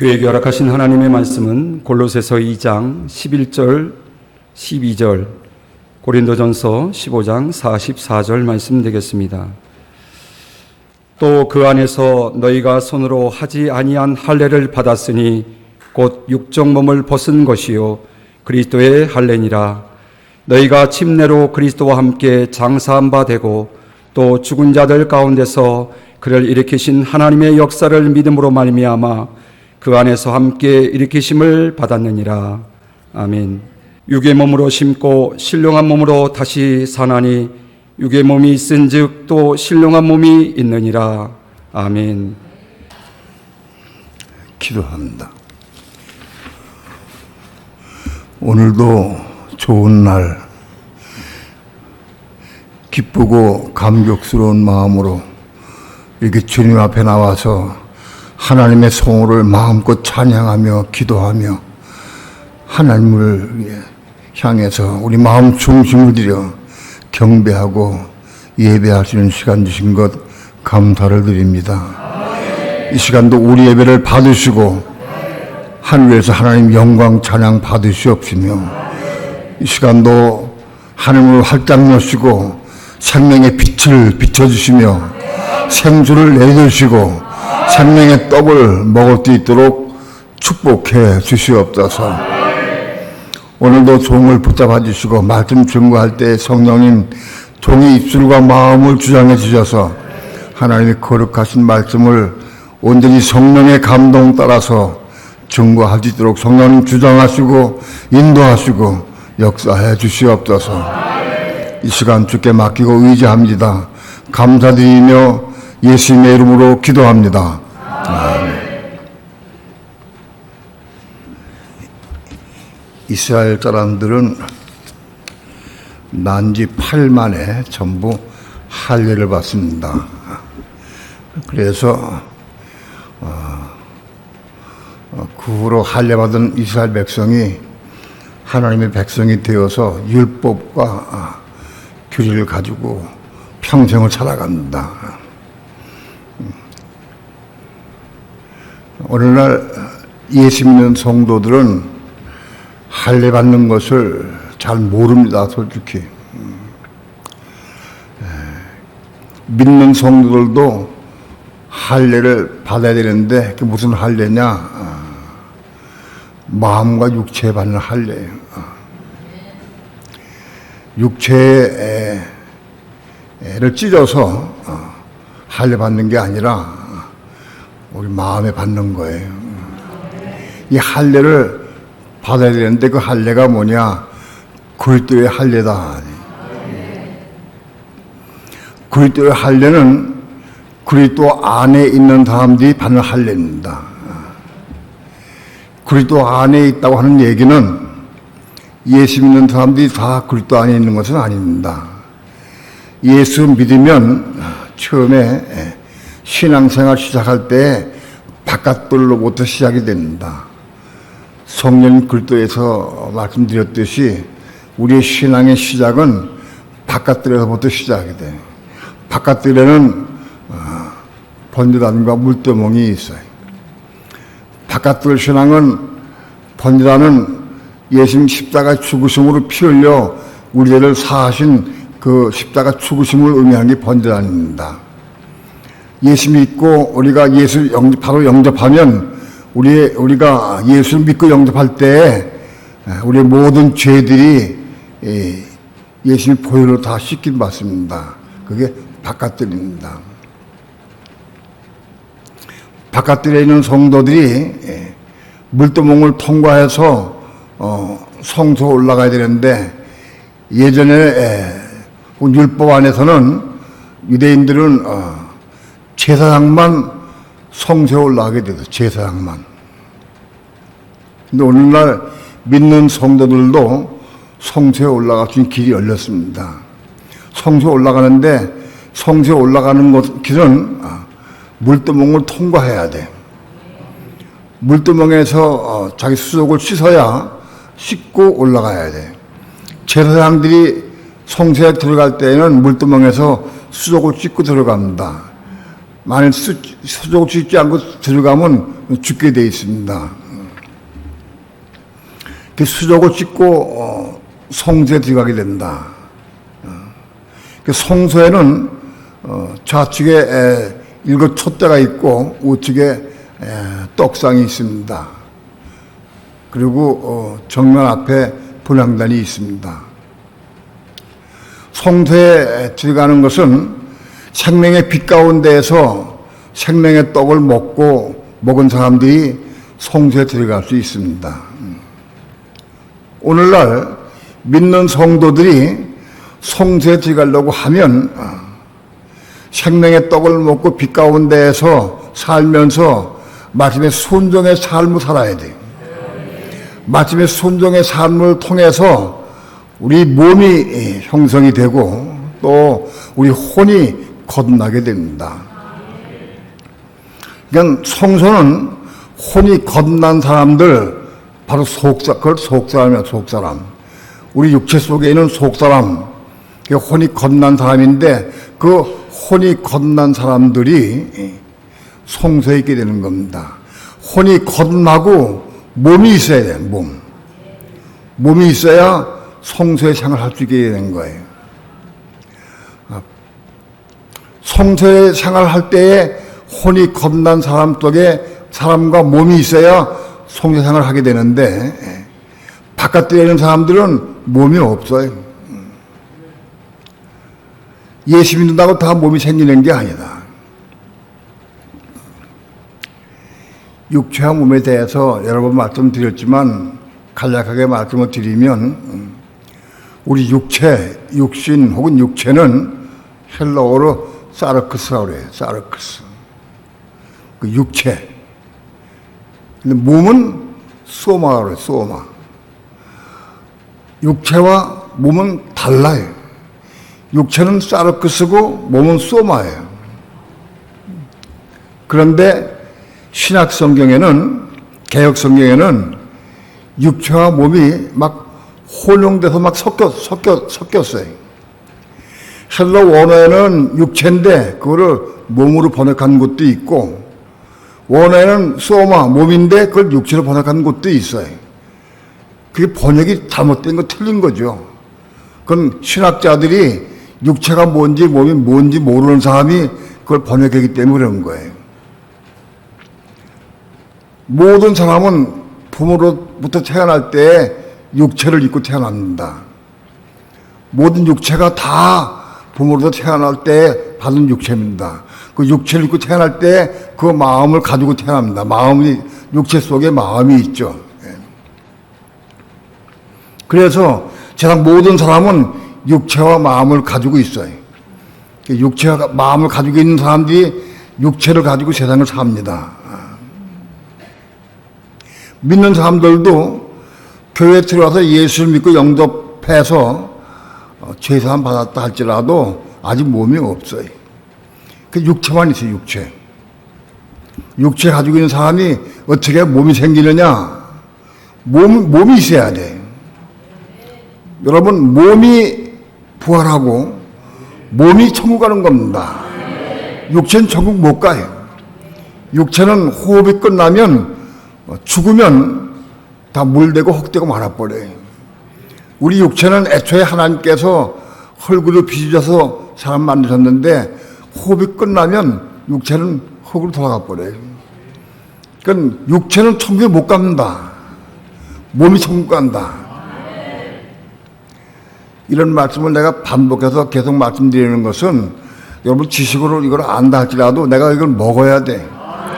교회에게 허락하신 하나님의 말씀은 골로새서 2장 11절 12절, 고린도전서 15장 44절 말씀 되겠습니다. 또 그 안에서 너희가 손으로 하지 아니한 할례를 받았으니 곧 육적 몸을 벗은 것이요 그리스도의 할례니라. 너희가 침례로 그리스도와 함께 장사한 바 되고 또 죽은 자들 가운데서 그를 일으키신 하나님의 역사를 믿음으로 말미암아 그 안에서 함께 일으키심을 받았느니라. 아멘. 육의 몸으로 심고 신령한 몸으로 다시 사나니 육의 몸이 있은즉 또 신령한 몸이 있느니라. 아멘. 기도합니다. 오늘도 좋은 날, 기쁘고 감격스러운 마음으로 이렇게 주님 앞에 나와서 하나님의 성호를 마음껏 찬양하며 기도하며 하나님을 향해서 우리 마음 중심을 들여 경배하고 예배할 수 있는 시간 주신 것 감사를 드립니다. 이 시간도 우리 예배를 받으시고 하늘에서 하나님 영광 찬양 받으시옵시며 이 시간도 하늘을 활짝 여시고 생명의 빛을 비춰주시며 생수를 내주시고 생명의 떡을 먹을 수 있도록 축복해 주시옵소서. 오늘도 종을 붙잡아 주시고 말씀 증거할 때 성령님 종의 입술과 마음을 주장해 주셔서 하나님의 거룩하신 말씀을 온전히 성령의 감동 따라서 증거할 수 있도록 성령님 주장하시고 인도하시고 역사해 주시옵소서. 이 시간 주께 맡기고 의지합니다. 감사드리며 예수님의 이름으로 기도합니다. 아멘. 이스라엘 사람들은 난지 8일 만에 전부 할례를 받습니다. 그래서 그 후로 할례받은 이스라엘 백성이 하나님의 백성이 되어서 율법과 규례를 가지고 평생을 살아갑니다. 오늘날 예수 믿는 성도들은 할례 받는 것을 잘 모릅니다, 솔직히. 믿는 성도들도 할례를 받아야 되는데 그게 무슨 할례냐? 마음과 육체에 받는 할례예요. 육체를 찢어서 할례 받는 게 아니라 우리 마음에 받는 거예요. 이 할례를 받아야 되는데 그 할례가 뭐냐? 그리스도의 할례다. 그리스도의 할례는 그리스도 안에 있는 사람들이 받는 할례입니다. 그리스도 안에 있다고 하는 얘기는 예수 믿는 사람들이 다 그리스도 안에 있는 것은 아닙니다. 예수 믿으면 처음에 신앙생활 시작할 때 바깥들로부터 시작이 됩니다. 성령 그리스도에서 말씀드렸듯이 우리의 신앙의 시작은 바깥들에서부터 시작이 돼요. 바깥들에는 번제단과 물두멍이 있어요. 바깥들 신앙은 번제단은 예수님 십자가 죽으심으로 피 흘려 우리를 사하신 그 십자가 죽으심을 의미하는 게 번제단입니다. 예수 믿고 우리가 예수 바로 영접하면 우리가 예수를 믿고 영접할 때 우리의 모든 죄들이 예수님 보혈로 다 씻김 받습니다. 그게 바깥들입니다. 바깥들에 있는 성도들이 물두멍을 통과해서 성소 올라가야 되는데 예전에 율법 안에서는 유대인들은 제사장만 성소에 올라가게 돼서 제사장만. 근데 오늘날 믿는 성도들도 성소에 올라갈 수 있는 길이 열렸습니다. 성소에 올라가는데 성소에 올라가는 길은 물두멍을 통과해야 돼. 물두멍에서 자기 수족을 씻어야 씻고 올라가야 돼. 제사장들이 성소에 들어갈 때에는 물두멍에서 수족을 씻고 들어갑니다. 만약 수족을 씻지 않고 들어가면 죽게 되어 있습니다. 수족을 찢고 성소에 들어가게 된다. 성소에는 좌측에 7 촛대가 있고 우측에 떡상이 있습니다. 그리고 정면 앞에 분향단이 있습니다. 성소에 들어가는 것은 생명의 빛 가운데에서 생명의 떡을 먹은 사람들이 성소에 들어갈 수 있습니다. 오늘날 믿는 성도들이 성소에 들어가려고 하면 생명의 떡을 먹고 빛 가운데에서 살면서 마침내 순종의 삶을 살아야 돼요. 마침내 순종의 삶을 통해서 우리 몸이 형성이 되고 또 우리 혼이 거듭나게 됩니다. 그러니까 성소는 혼이 거듭난 사람들, 바로 그걸 속사람이야, 속사람. 우리 육체 속에 있는 속사람, 그 혼이 거듭난 사람인데 그 혼이 거듭난 사람들이 성소에 있게 되는 겁니다. 혼이 거듭나고 몸이 있어야 돼요, 몸. 몸이 있어야 성소에 생활할 수 있게 되는 거예요. 성소에 생활할 때에 혼이 거듭난 사람 속에 사람과 몸이 있어야 성소 생활을 하게 되는데 바깥에 있는 사람들은 몸이 없어요. 예수 믿는다고 다 몸이 생기는 게 아니다. 육체와 몸에 대해서 여러 번 말씀드렸지만 간략하게 말씀을 드리면 우리 육신 혹은 육체는 헬라어로 사르크스라고 그래요. 사르크스. 그 육체. 근데 몸은 소마라고 그래요. 소마. 육체와 몸은 달라요. 육체는 사르크스고 몸은 소마예요. 그런데 신약 성경에는, 개혁 성경에는 육체와 몸이 막 혼용돼서 막 섞였어요. 헬라 원어에는 육체인데 그거를 몸으로 번역한 것도 있고 원어에는 소마, 몸인데 그걸 육체로 번역한 것도 있어요. 그게 번역이 잘못된 거 틀린 거죠. 그건 신학자들이 육체가 뭔지 몸이 뭔지 모르는 사람이 그걸 번역하기 때문에 그런 거예요. 모든 사람은 부모로부터 태어날 때 육체를 입고 태어납니다. 모든 육체가 다 부모로부터 태어날 때 받은 육체입니다. 그 육체를 입고 태어날 때 그 마음을 가지고 태어납니다. 육체 속에 마음이 있죠. 그래서 세상 모든 사람은 육체와 마음을 가지고 있어요. 육체와 마음을 가지고 있는 사람들이 육체를 가지고 세상을 삽니다. 믿는 사람들도 교회에 들어와서 예수를 믿고 영접해서 죄사함 받았다 할지라도 아직 몸이 없어요. 그 육체만 있어요, 육체. 육체 가지고 있는 사람이 어떻게 몸이 생기느냐? 몸이 있어야 돼. 여러분, 몸이 부활하고 몸이 천국 가는 겁니다. 육체는 천국 못 가요. 육체는 호흡이 끝나면 죽으면 다 물되고 헛되고 말아버려요. 우리 육체는 애초에 하나님께서 흙으로 빚으셔서 사람 만드셨는데 호흡이 끝나면 육체는 흙으로 돌아가 버려요. 그러니까 육체는 천국에 못 갑니다. 몸이 천국 간다. 이런 말씀을 내가 반복해서 계속 말씀드리는 것은 여러분 지식으로 이걸 안다 할지라도 내가 이걸 먹어야 돼.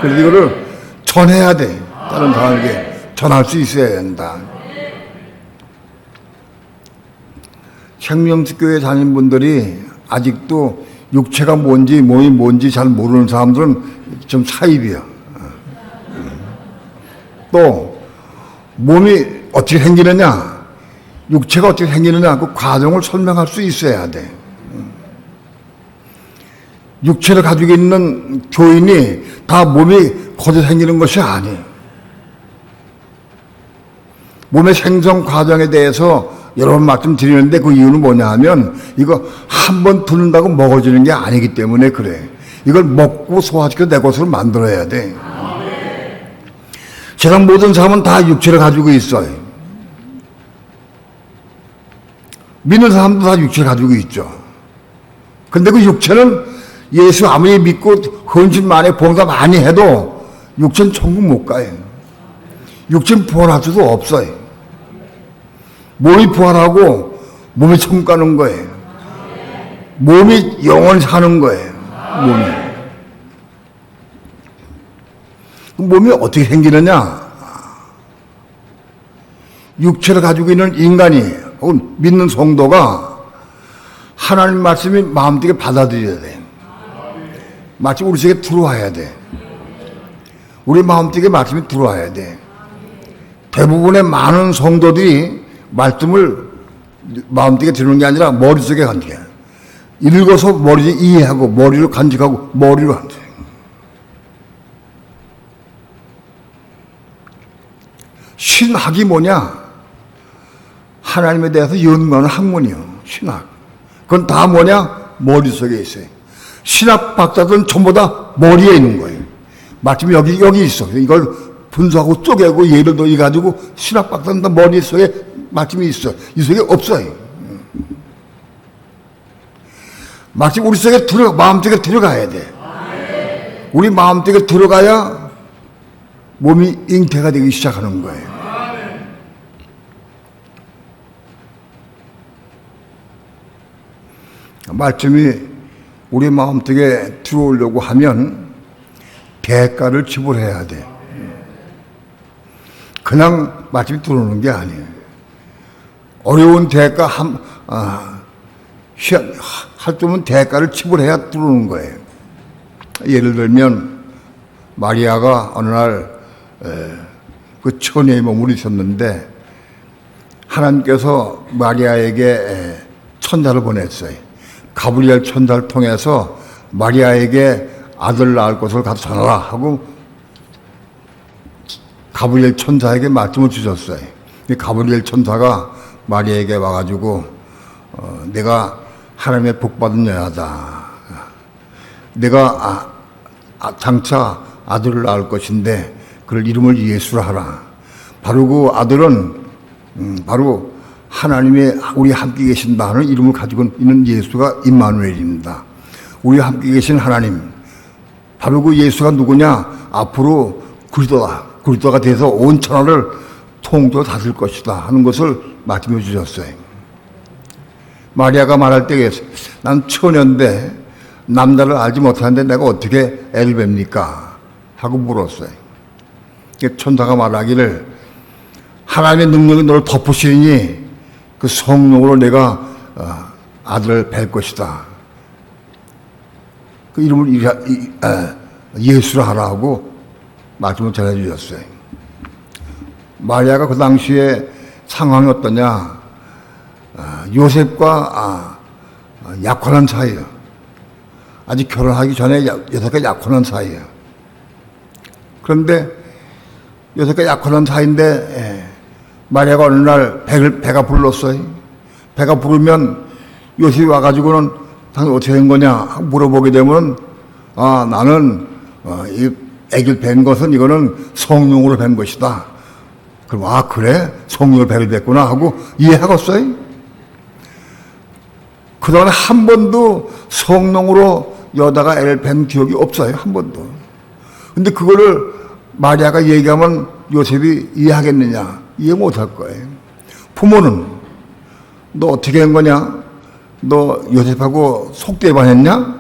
그래서 이거를 전해야 돼. 다른 사람에게 전할 수 있어야 된다. 생명식교회 다니는 분들이 아직도 육체가 뭔지 몸이 뭔지 잘 모르는 사람들은 좀 사입이야. 또 몸이 어떻게 생기느냐, 육체가 어떻게 생기느냐 그 과정을 설명할 수 있어야 돼. 육체를 가지고 있는 교인이 다 몸이 거저 생기는 것이 아니에요. 몸의 생성 과정에 대해서 여러 번 말씀드리는데 그 이유는 뭐냐 하면 이거 한 번 듣는다고 먹어지는 게 아니기 때문에 그래. 이걸 먹고 소화시켜 내 것으로 만들어야 돼. 세상 모든 사람은 다 육체를 가지고 있어요. 믿는 사람도 다 육체를 가지고 있죠. 근데 그 육체는 예수 아무리 믿고 헌신 많이 봉사 많이 해도 육체는 천국 못 가요. 육체는 부활할 수도 없어요. 몸이 부활하고 몸이 천국 가는 거예요. 몸이 영원히 사는 거예요. 몸이 어떻게 생기느냐? 육체를 가지고 있는 인간이 혹은 믿는 성도가 하나님 말씀이 마음속에 받아들여야 돼. 마치 우리 속에 들어와야 돼. 우리 마음속에 말씀이 들어와야 돼. 대부분의 많은 성도들이 말씀을 마음속에 들는 게 아니라 머릿속에 간직해. 읽어서 머리로 이해하고 머리로 간직하고 머리로 간직해. 신학이 뭐냐? 하나님에 대해서 연구하는 학문이요. 신학. 그건 다 뭐냐? 머릿속에 있어요. 신학 박사들은 전부 다 머리에 있는 거예요. 마침 여기 있어. 이걸 분석하고 쪼개고 예를 들어 가지고 신학 박사는 다 머릿속에 마침이 있어. 이 속에 없어요. 마침 우리 속에 마음속에 들어가야 돼. 우리 마음속에 들어가야 몸이 잉태가 되기 시작하는 거예요. 말씀이 우리 마음속에 들어오려고 하면 대가를 지불해야 돼. 그냥 말씀이 들어오는 게 아니에요. 어려운 대가 할 때면 대가를 지불해야 들어오는 거예요. 예를 들면 마리아가 어느 날 그 처녀의 몸을 입었는데 하나님께서 마리아에게 천사를 보냈어요. 가브리엘 천사를 통해서 마리아에게 아들 낳을 것을 가서 전하라 하고 가브리엘 천사에게 말씀을 주셨어요. 가브리엘 천사가 마리아에게 와가지고 내가 하나님의 복받은 여자다. 내가 장차 아들을 낳을 것인데 그를 이름을 예수라 하라. 바로 그 아들은 바로 하나님의 우리 함께 계신다 하는 이름을 가지고 있는 예수가 임마누엘입니다. 우리 함께 계신 하나님. 바로 그 예수가 누구냐? 앞으로 그리스도가 돼서 온 천하를 통으로 다스릴 것이다 하는 것을 말씀해 주셨어요. 마리아가 말할 때 난 처녀인데 남자를 알지 못하는데 내가 어떻게 애를 뵙니까? 하고 물었어요. 천사가 말하기를 하나님의 능력이 너를 덮으시니 그 성령으로 내가 아들을 뵐 것이다. 그 이름을 예수라 하라고 말씀을 전해주셨어요. 마리아가 그 당시에 상황이 어떠냐? 요셉과 약혼한 사이예요. 아직 결혼하기 전에 요셉과 약혼한 사이예요. 그런데 요셉과 약혼한 사이인데 마리아가 어느 날 배가 불렀어요. 배가 부르면 요셉이 와가지고는 당연히 어떻게 된 거냐 물어보게 되면 나는 이 아기를 뵌 것은 이거는 성령으로 뵌 것이다. 그럼 그래? 성령으로 배를 뵀구나 하고 이해하겠어요? 그동안에 한 번도 성령으로 여자가 애를 뵌 기억이 없어요. 한 번도. 근데 그거를 마리아가 얘기하면 요셉이 이해하겠느냐? 이해 못할 거예요. 부모는 너 어떻게 한 거냐? 너 요셉하고 속대반했냐?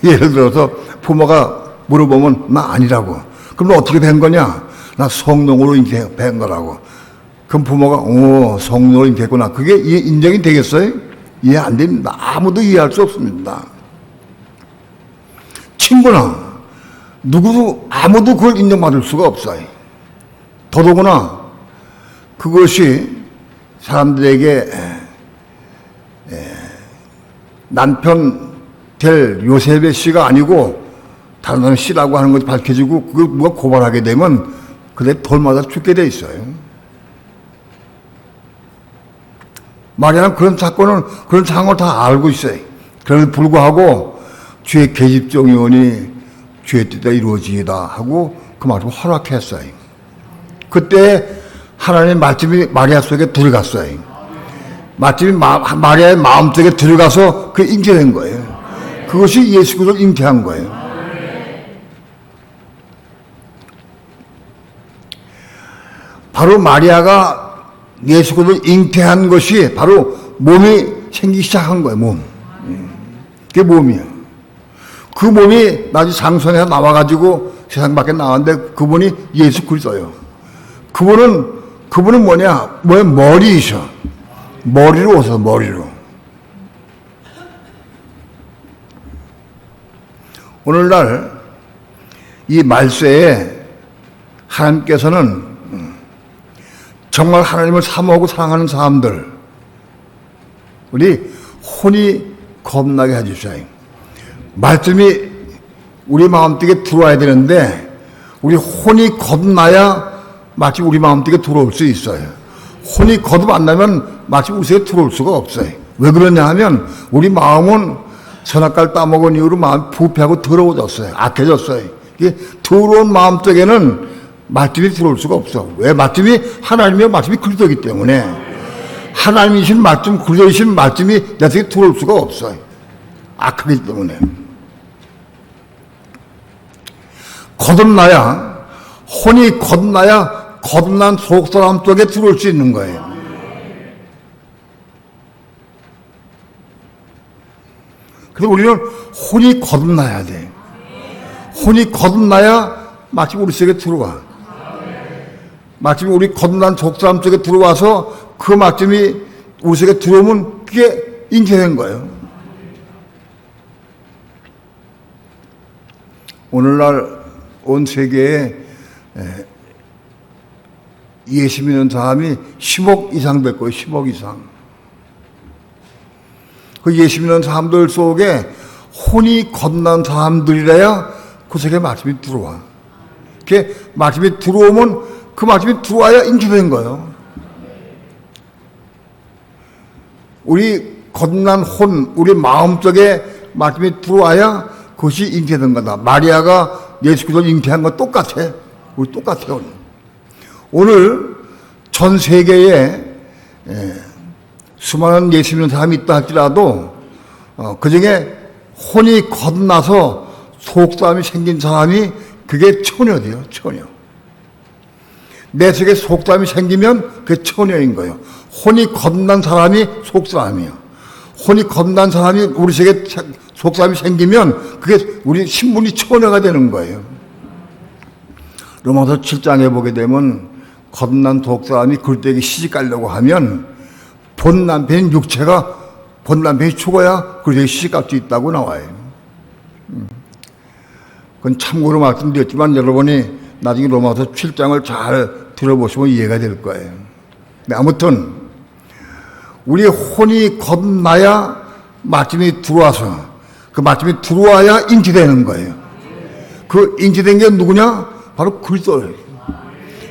예를 들어서 부모가 물어보면 나 아니라고. 그럼 너 어떻게 뵌 거냐? 나 성령으로 뵌 거라고. 그럼 부모가 성령으로 뵀구나. 그게 인정이 되겠어요? 이해 안 됩니다. 아무도 이해할 수 없습니다. 친구나 누구도 아무도 그걸 인정받을 수가 없어요. 더더구나 그것이 사람들에게 남편 될 요셉의 씨가 아니고 다른 사람 씨라고 하는 것이 밝혀지고 그걸 누가 고발하게 되면 그때 돌마다 죽게 돼 있어요. 마리아는 그런 상황을 다 알고 있어요. 그럼에도 불구하고 주의 계집종이 오니 주의 뜻이 이루어지이다 하고 그 말을 허락했어요. 그때 하나님의 말씀이 마리아 속에 들어갔어요. 말씀이 마리아의 마음속에 들어가서 그 잉태된 거예요. 그것이 예수 그리스도를 잉태한 거예요. 바로 마리아가 예수 그리스도를 잉태한 것이 바로 몸이 생기기 시작한 거예요. 몸. 그게 몸이에요. 그 몸이 나중에 장성에서 나와가지고 세상 밖에 나왔는데 그분이 예수 그리스도예요. 그분은 뭐냐? 머리이셔. 머리로 오셔서 머리로. 오늘날 이 말세에 하나님께서는 정말 하나님을 사모하고 사랑하는 사람들 우리 혼이 겁나게 해주셔요. 말씀이 우리 마음속에 들어와야 되는데 우리 혼이 겁나야 마치 우리 마음속에 들어올 수 있어요. 혼이 거듭 안 나면 마치 우리 속에 들어올 수가 없어요. 왜 그러냐 하면 우리 마음은 선악과를 따먹은 이후로 마음이 부패하고 더러워졌어요. 악해졌어요. 이게 더러운 마음 속에는 말씀이 들어올 수가 없어. 왜? 말씀이 하나님의 말씀이 그리스도이기 때문에 하나님이신 말씀, 그리스도이신 말씀이 내 속에 들어올 수가 없어요. 악하기 때문에. 거듭나야, 혼이 거듭나야 거듭난 속사람 속에 들어올 수 있는 거예요. 그래서 우리는 혼이 거듭나야 돼. 혼이 거듭나야 마침 우리 속에 들어와. 마침 우리 거듭난 속사람 속에 들어와서 그 말씀이 우리 속에 들어오면 그게 잉태된 거예요. 오늘날 온 세계에 예수 믿는 사람이 10억 이상 될 거예요. 10억 이상. 그 예수 믿는 사람들 속에 혼이 거듭난 사람들이라야 그 속에 말씀이 들어와. 그게 말씀이 들어오면 그 말씀이 들어와야 잉태된 거예요. 우리 거듭난 혼, 우리 마음속에 말씀이 들어와야 그것이 잉태된 거다. 마리아가 예수 그리스도를 잉태한 건 똑같아. 우리 똑같아요. 오늘 전 세계에 수많은 예수 믿는 사람이 있다 할지라도 그 중에 혼이 거듭나서 속사람이 생긴 사람이 그게 처녀돼요. 처녀. 내 속에 속사람이 생기면 그게 처녀인 거예요. 혼이 거듭난 사람이 속사람이에요. 혼이 거듭난 사람이 우리 속에 속사람이 생기면 그게 우리 신분이 처녀가 되는 거예요. 로마서 7장에 보게 되면 거듭난 속사람이 그때에게 시집가려고 하면 본 남편인 육체가 본 남편이 죽어야 그때에게 시집갈 수 있다고 나와요. 그건 참고로 말씀드렸지만 여러분이 나중에 로마서 7장을 잘 들어보시면 이해가 될 거예요. 아무튼 우리 혼이 거듭나야 말씀이 들어와서 그 말씀이 들어와야 잉태되는 거예요. 그 잉태된 게 누구냐? 바로 그리스도예요.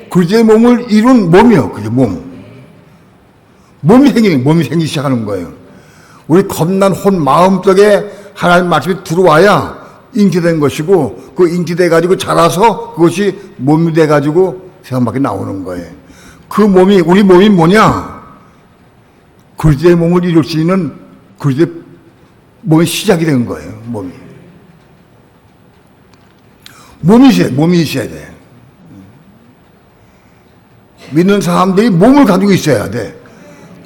그리스도의 몸을 이룬 몸이요. 그게 몸. 몸이 생기기 시작하는 거예요. 우리 겁난 혼 마음속에 하나님 말씀이 들어와야 잉태된 것이고 그 잉태돼가지고 자라서 그것이 몸이 돼가지고 세상 밖에 나오는 거예요. 그 몸이 우리 몸이 뭐냐? 그리스도의 몸을 이룰 수 있는 그리스도의 몸이 시작이 된 거예요. 몸이 있어야 돼. 믿는 사람들이 몸을 가지고 있어야 돼.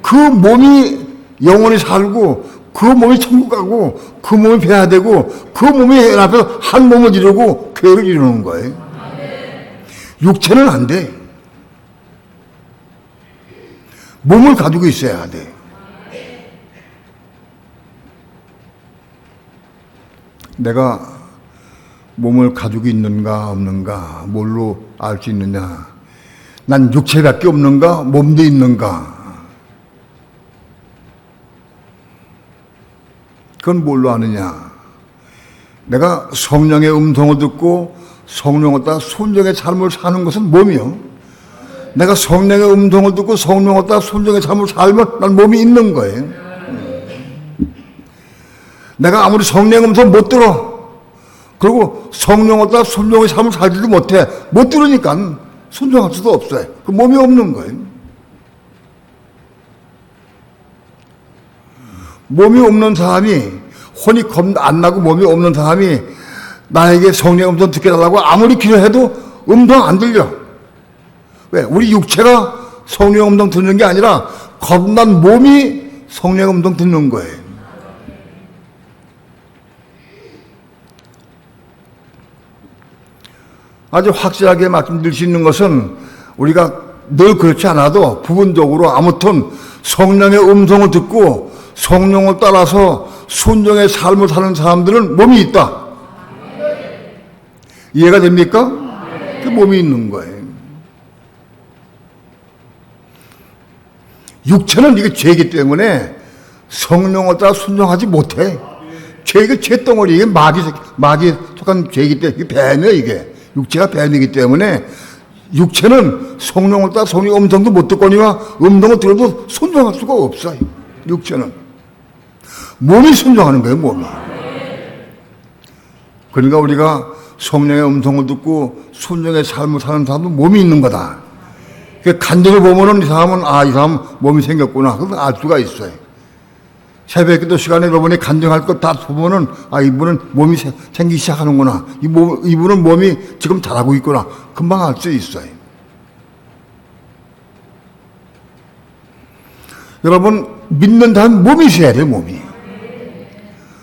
그 몸이 영원히 살고 그 몸이 천국 가고 그 몸이 배야 되고 그 몸이 앞에서 한 몸을 이루고 교회를 이루는 거예요. 육체는 안 돼. 몸을 가지고 있어야 돼. 내가 몸을 가지고 있는가 없는가 뭘로 알 수 있느냐? 난 육체밖에 없는가 몸도 있는가? 그건 뭘로 아느냐? 내가 성령의 음성을 듣고 성령을 따라 순종의 삶을 사는 것은 몸이요. 내가 성령의 음성을 듣고 성령을 따라 순종의 삶을 살면 난 몸이 있는 거예요. 내가 아무리 성령의 음성 못 들어. 그리고 성령을 따라 순종의 삶을 살지도 못해. 못 들으니까 순종할 수도 없어요. 그 몸이 없는 거예요. 몸이 없는 사람이, 혼이 안 나고 몸이 없는 사람이 나에게 성령의 음성 듣게 달라고 아무리 기도해도 음성 안 들려. 왜? 우리 육체가 성령의 음성 듣는 게 아니라 겁난 몸이 성령의 음성 듣는 거예요. 아주 확실하게 말씀드릴 수 있는 것은 우리가 늘 그렇지 않아도 부분적으로 아무튼 성령의 음성을 듣고 성령을 따라서 순종의 삶을 사는 사람들은 몸이 있다. 이해가 됩니까? 그 몸이 있는 거예요. 육체는 이게 죄이기 때문에 성령을 따라 순종하지 못해. 죄가 죄덩어리, 이게 마귀 속한 죄이기 때문에, 이게 뱀이에요, 이게. 육체가 뱀이기 때문에 육체는 성령을 따라 성령의 음성도 못 듣거니와 음성을 들어도 순종할 수가 없어요. 육체는. 몸이 순종하는 거예요, 몸이. 그러니까 우리가 성령의 음성을 듣고 순종의 삶을 사는 사람은 몸이 있는 거다. 간증을 보면은 이 사람은, 이 사람 몸이 생겼구나. 그걸 알 수가 있어요. 새벽 기도 시간에 여러분이 간증할 것 다 보면은, 이분은 몸이 생기기 시작하는구나. 이분은 몸이 지금 자라고 있구나. 금방 알 수 있어요. 여러분, 믿는 사람 몸이 있어야 돼, 몸이.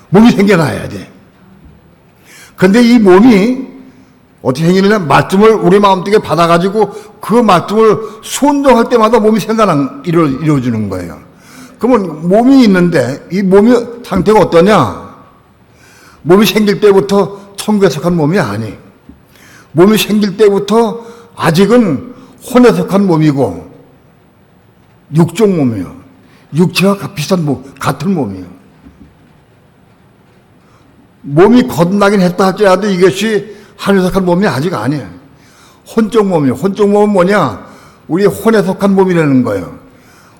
몸이 생겨나야 돼. 근데 이 몸이 어떻게 생기느냐? 말씀을 우리 마음속에 받아가지고 그 말씀을 순종할 때마다 몸이 이루어지는 거예요. 그러면 몸이 있는데 이 몸의 상태가 어떠냐? 몸이 생길 때부터 천국에 속한 몸이 아니. 몸이 생길 때부터 아직은 혼에 속한 몸이고 육종 몸이요. 육체와 비슷한 몸, 같은 몸이요. 몸이 거듭나긴 했다 할지라도 이것이 하늘에 속한 몸이 아직 아니에요. 혼적 몸이에요. 혼적 몸은 뭐냐? 우리 혼에 속한 몸이라는 거예요.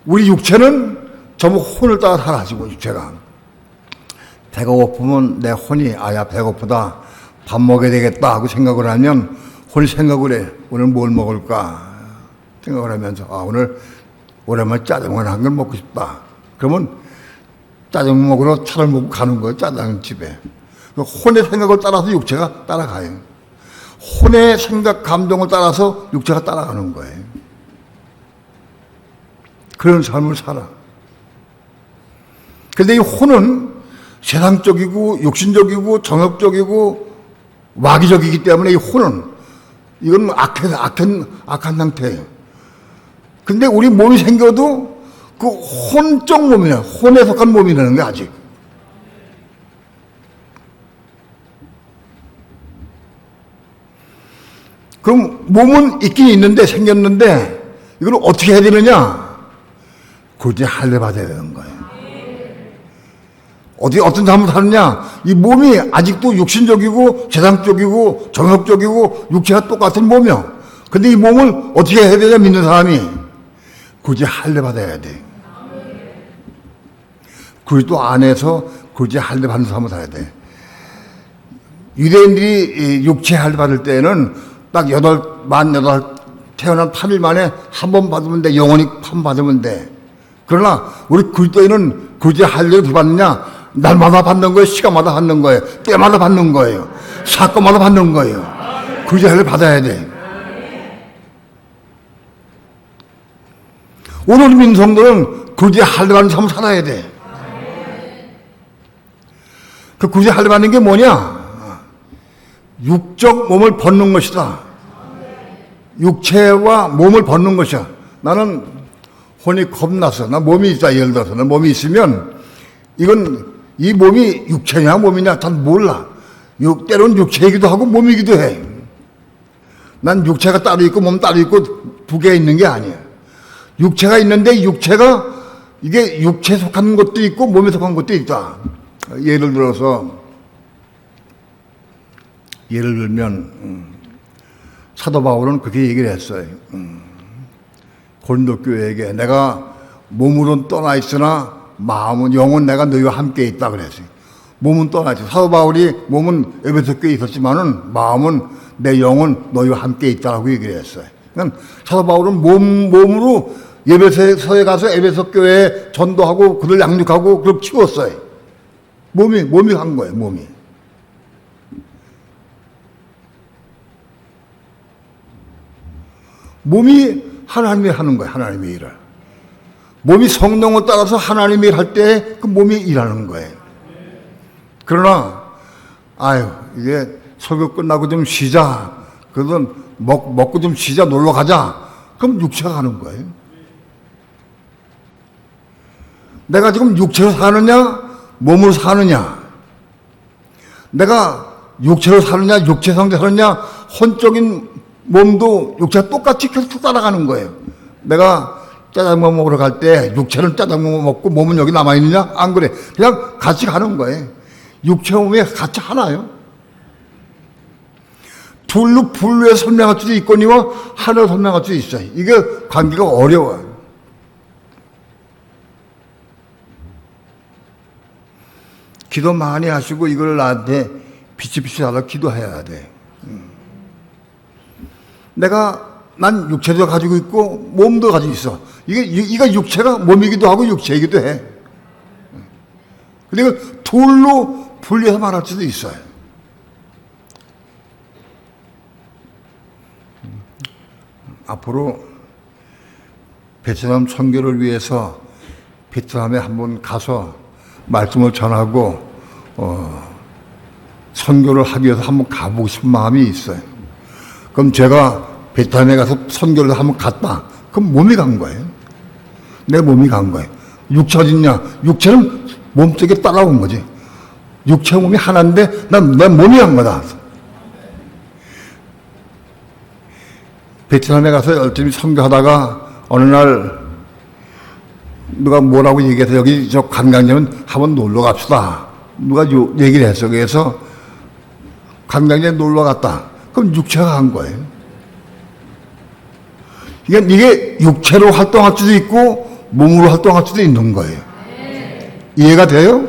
우리 육체는 전부 혼을 따라 살아지고, 육체가. 배가 고프면 내 혼이, 야, 배고프다. 밥 먹어야 되겠다 하고 생각을 하면 혼이 생각을 해. 오늘 뭘 먹을까? 생각을 하면서, 오늘 오랜만에 짜장면 한 걸 먹고 싶다. 그러면 짜장면 먹으러 차를 먹고 가는 거예요. 짜장집에. 혼의 생각을 따라서 육체가 따라가요. 혼의 생각, 감정을 따라서 육체가 따라가는 거예요. 그런 삶을 살아. 근데 이 혼은 세상적이고 육신적이고 정욕적이고 마귀적이기 때문에 이 혼은 이건 악한 상태예요. 근데 우리 몸이 생겨도 그 혼적 몸이야. 혼에 속한 몸이라는 게 아직. 그럼 몸은 있긴 있는데, 생겼는데 이걸 어떻게 해야 되느냐? 굳이 할례 받아야 되는 거예요. 어떤 삶을 사느냐? 이 몸이 아직도 육신적이고 세상적이고 정욕적이고 육체가 똑같은 몸이야. 근데 이 몸을 어떻게 해야 되냐? 믿는 사람이 굳이 할례 받아야 돼. 그리스도 안에서 굳이 할례 받는 삶을 살아야 돼. 유대인들이 육체 할례 받을 때는 딱 만 8 태어난 8일 만에 한 번 받으면 돼. 영원히 한 번 받으면 돼. 그러나 우리 그리스도인은 굳이 할례를 어떻게 받느냐? 날마다 받는 거예요. 시간마다 받는 거예요. 때마다 받는 거예요. 사건마다 받는 거예요. 굳이 할례를 받아야 돼. 오늘 믿는 성도는 굳이 할례 받는 삶을 살아야 돼. 그 굳이 할례 받는 게 뭐냐? 육적 몸을 벗는 것이다. 육체와 몸을 벗는 것이야. 나는 혼이 겁나서, 나 몸이 있다, 예를 들어서. 나 몸이 있으면, 이 몸이 육체냐, 몸이냐, 잘 몰라. 때로는 육체이기도 하고 몸이기도 해. 난 육체가 따로 있고 몸 따로 있고 두 개 있는 게 아니야. 육체가 있는데 육체가, 이게 육체에 속한 것도 있고 몸에 속한 것도 있다. 예를 들면, 사도 바울은 그렇게 얘기를 했어요. 고린도 교회에게 내가 몸으로는 떠나 있으나 마음은, 영은 내가 너희와 함께 있다 그랬어요. 몸은 떠나 있어. 사도 바울이 몸은 에베소 교회에 있었지만은 마음은, 내 영은 너희와 함께 있다라고 얘기를 했어요. 그러니까 사도 바울은 몸으로 예배소에 가서 에베소 교회에 전도하고 그들 양육하고 그걸 키웠어요. 몸이 한 거예요. 몸이 하나님이 하는 거예요. 하나님의 일을. 몸이 성령을 따라서 하나님의 일을 할 때 그 몸이 일하는 거예요. 그러나 이게 설교 끝나고 좀 쉬자. 그러든 먹고 좀 쉬자, 놀러 가자. 그럼 육체가 가는 거예요. 내가 지금 육체로 사느냐, 몸으로 사느냐. 내가 육체로 사느냐, 육체 상태 사느냐, 혼적인 몸도 육체가 똑같이 계속 따라가는 거예요. 내가 짜장면 먹으러 갈 때 육체는 짜장면 먹고 몸은 여기 남아있느냐? 안 그래. 그냥 같이 가는 거예요. 육체와 몸이 같이 하나요. 둘로 분류해서 설명할 수도 있거니와 하나로 설명할 수도 있어요. 이게 관계가 어려워요. 기도 많이 하시고 이걸 나한테 비치비치 달라고 기도해야 돼. 난 육체도 가지고 있고 몸도 가지고 있어. 이게 육체가 몸이기도 하고 육체이기도 해. 그리고 둘로 분리해서 말할 수도 있어요. 앞으로 베트남 선교를 위해서 베트남에 한번 가서 말씀을 전하고 선교를 하기 위해서 한번 가보고 싶은 마음이 있어요. 그럼 제가 베트남에 가서 선교를 한번 갔다. 그럼 몸이 간 거예요. 내 몸이 간 거예요. 육체 어딨냐? 육체는 몸속에 따라온 거지. 육체 몸이 하나인데 내 몸이 간 거다. 베트남에 가서 열심히 선교하다가 어느 날 누가 뭐라고 얘기해서 여기 저 관광지면 한번 놀러 갑시다. 누가 얘기를 했어. 그래서 관광지에 놀러 갔다. 그럼 육체가 간 거예요. 이게 육체로 활동할 수도 있고 몸으로 활동할 수도 있는 거예요. 이해가 돼요?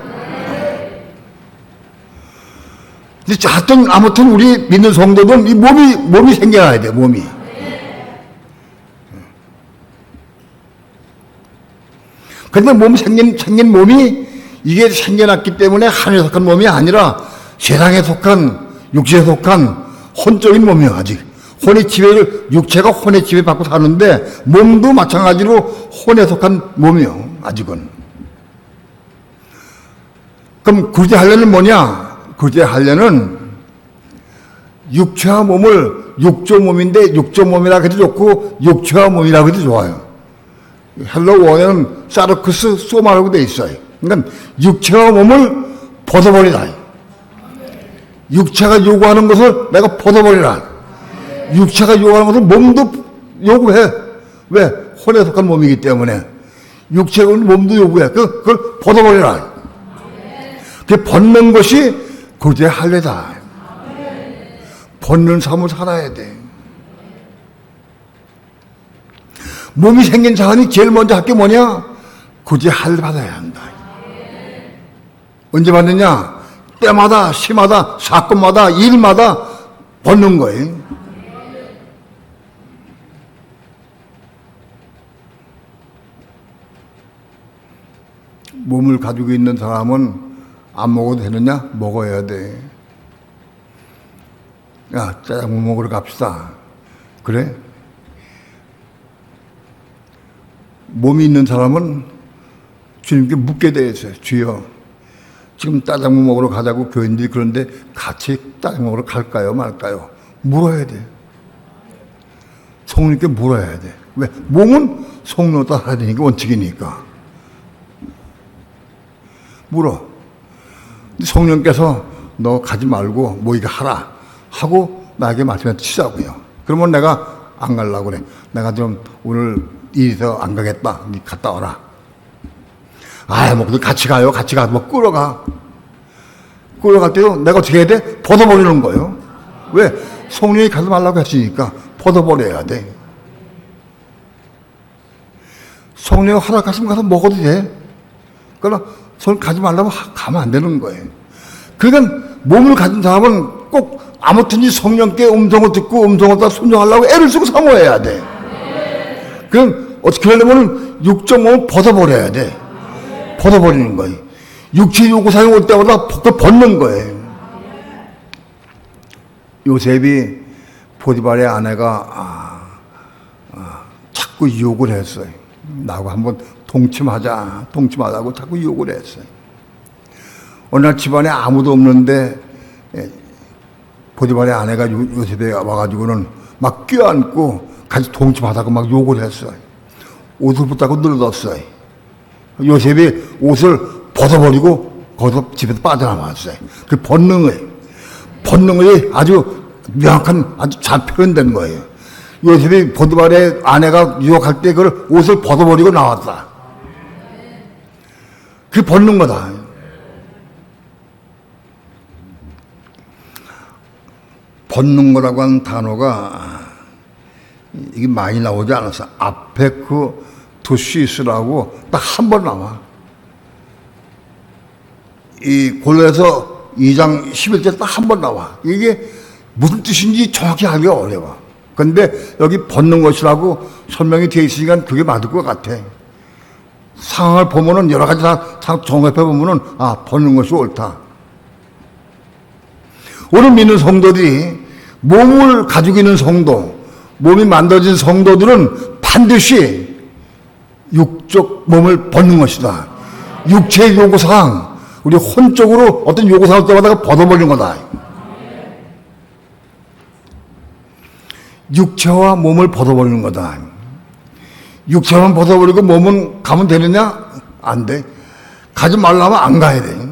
하여튼 아무튼 우리 믿는 성도들은 이 몸이 생겨나야 돼. 몸이. 그런데 생긴 몸이 이게 생겨났기 때문에 하늘에 속한 몸이 아니라 세상에 속한 육체에 속한 혼적인 몸이야. 아직 혼의 지배를 육체가 혼의 지배 받고 사는데 몸도 마찬가지로 혼에 속한 몸이요. 아직은. 그럼 구제하려는 뭐냐? 구제하려는 육체와 몸을 육조 몸인데 육조 몸이라 해도 좋고 육체와 몸이라 해도 좋아요. 헬로 원어는 사르크스 소마라고 돼 있어요. 그러니까 육체와 몸을 벗어버리라. 육체가 요구하는 것을 내가 벗어버리라. 육체가 요구하는 것을 몸도 요구해. 왜? 혼에 속한 몸이기 때문에. 육체가 몸도 요구해. 그걸 벗어버리라. 그 벗는 것이 구제 할례다. 벗는 삶을 살아야 돼. 몸이 생긴 사람이 제일 먼저 할 게 뭐냐? 구제 할례 받아야 한다. 언제 받느냐? 때마다, 시마다, 사건마다, 일마다 벗는 거예요. 몸을 가지고 있는 사람은 안 먹어도 되느냐? 먹어야 돼. 야, 짜장면 먹으러 갑시다. 그래? 몸이 있는 사람은 주님께 묻게 돼 있어요. 주여, 지금 짜장면 먹으러 가자고 교인들이 그런데 같이 짜장면 먹으러 갈까요? 말까요? 물어야 돼. 성령님께 물어야 돼. 왜? 몸은 성령 따라야 되니까, 원칙이니까. 물어. 성령께서 너 가지 말고 뭐 이거 하라 하고 나에게 말씀해 치자고요. 그러면 내가 안 가려고 그래. 내가 좀 오늘 일해서 안 가겠다. 니 갔다 와라. 뭐 같이 가요. 같이 가서 뭐 끌어가. 끌어갈 때도 내가 어떻게 해야 돼? 벗어버리는 거예요. 왜? 성령이 가지 말라고 했으니까 벗어버려야 돼. 성령이 허락하시면 가서 먹어도 돼. 그러나 손 가지 말라고 가면 안 되는 거예요. 그러니까 몸을 가진 사람은 꼭 아무튼 이 성령께 음성을 듣고 음성을 다 순종하려고 애를 쓰고 사모해야 돼. 그럼 어떻게 하려면 육적 몸을 벗어버려야 돼. 벗어버리는 거예요. 육체 요구사항이 올 때마다 벗는 거예요. 요셉이 보디발의 아내가 자꾸 유혹을 했어요. 나하고 한번 동침하자고 자꾸 유혹을 했어요. 어느 날 집안에 아무도 없는데 보디발의 아내가 요셉에 와가지고는 막 껴안고 같이 동침하자고 막 욕을 했어요. 옷을 붙잡고 늘어졌어요. 요셉이 옷을 벗어버리고 거기서 집에서 빠져나왔어요. 그 본능이 아주 명확한, 아주 잘 표현된 거예요. 요셉이 보디발의 아내가 유혹할 때 그걸 옷을 벗어버리고 나왔다. 그게 벗는 거다. 벗는 거라고 하는 단어가 이게 많이 나오지 않았어. 앞에 그 두시스라고 딱 한 번 나와. 이 골로새서 2장 11절 딱 한 번 나와. 이게 무슨 뜻인지 정확히 알기가 어려워. 근데 여기 벗는 것이라고 설명이 되어 있으니까 그게 맞을 것 같아. 상황을 보면은 여러 가지 다 종합해 보면은 벗는 것이 옳다. 오늘 믿는 성도들이 몸을 가지고 있는 성도, 몸이 만들어진 성도들은 반드시 육적 몸을 벗는 것이다. 육체의 요구사항, 우리 혼적으로 어떤 요구사항 때마다 벗어버리는 거다. 육체와 몸을 벗어버리는 거다. 육체만 벗어버리고 몸은 가면 되느냐? 안 돼. 가지 말라면 안 가야 돼.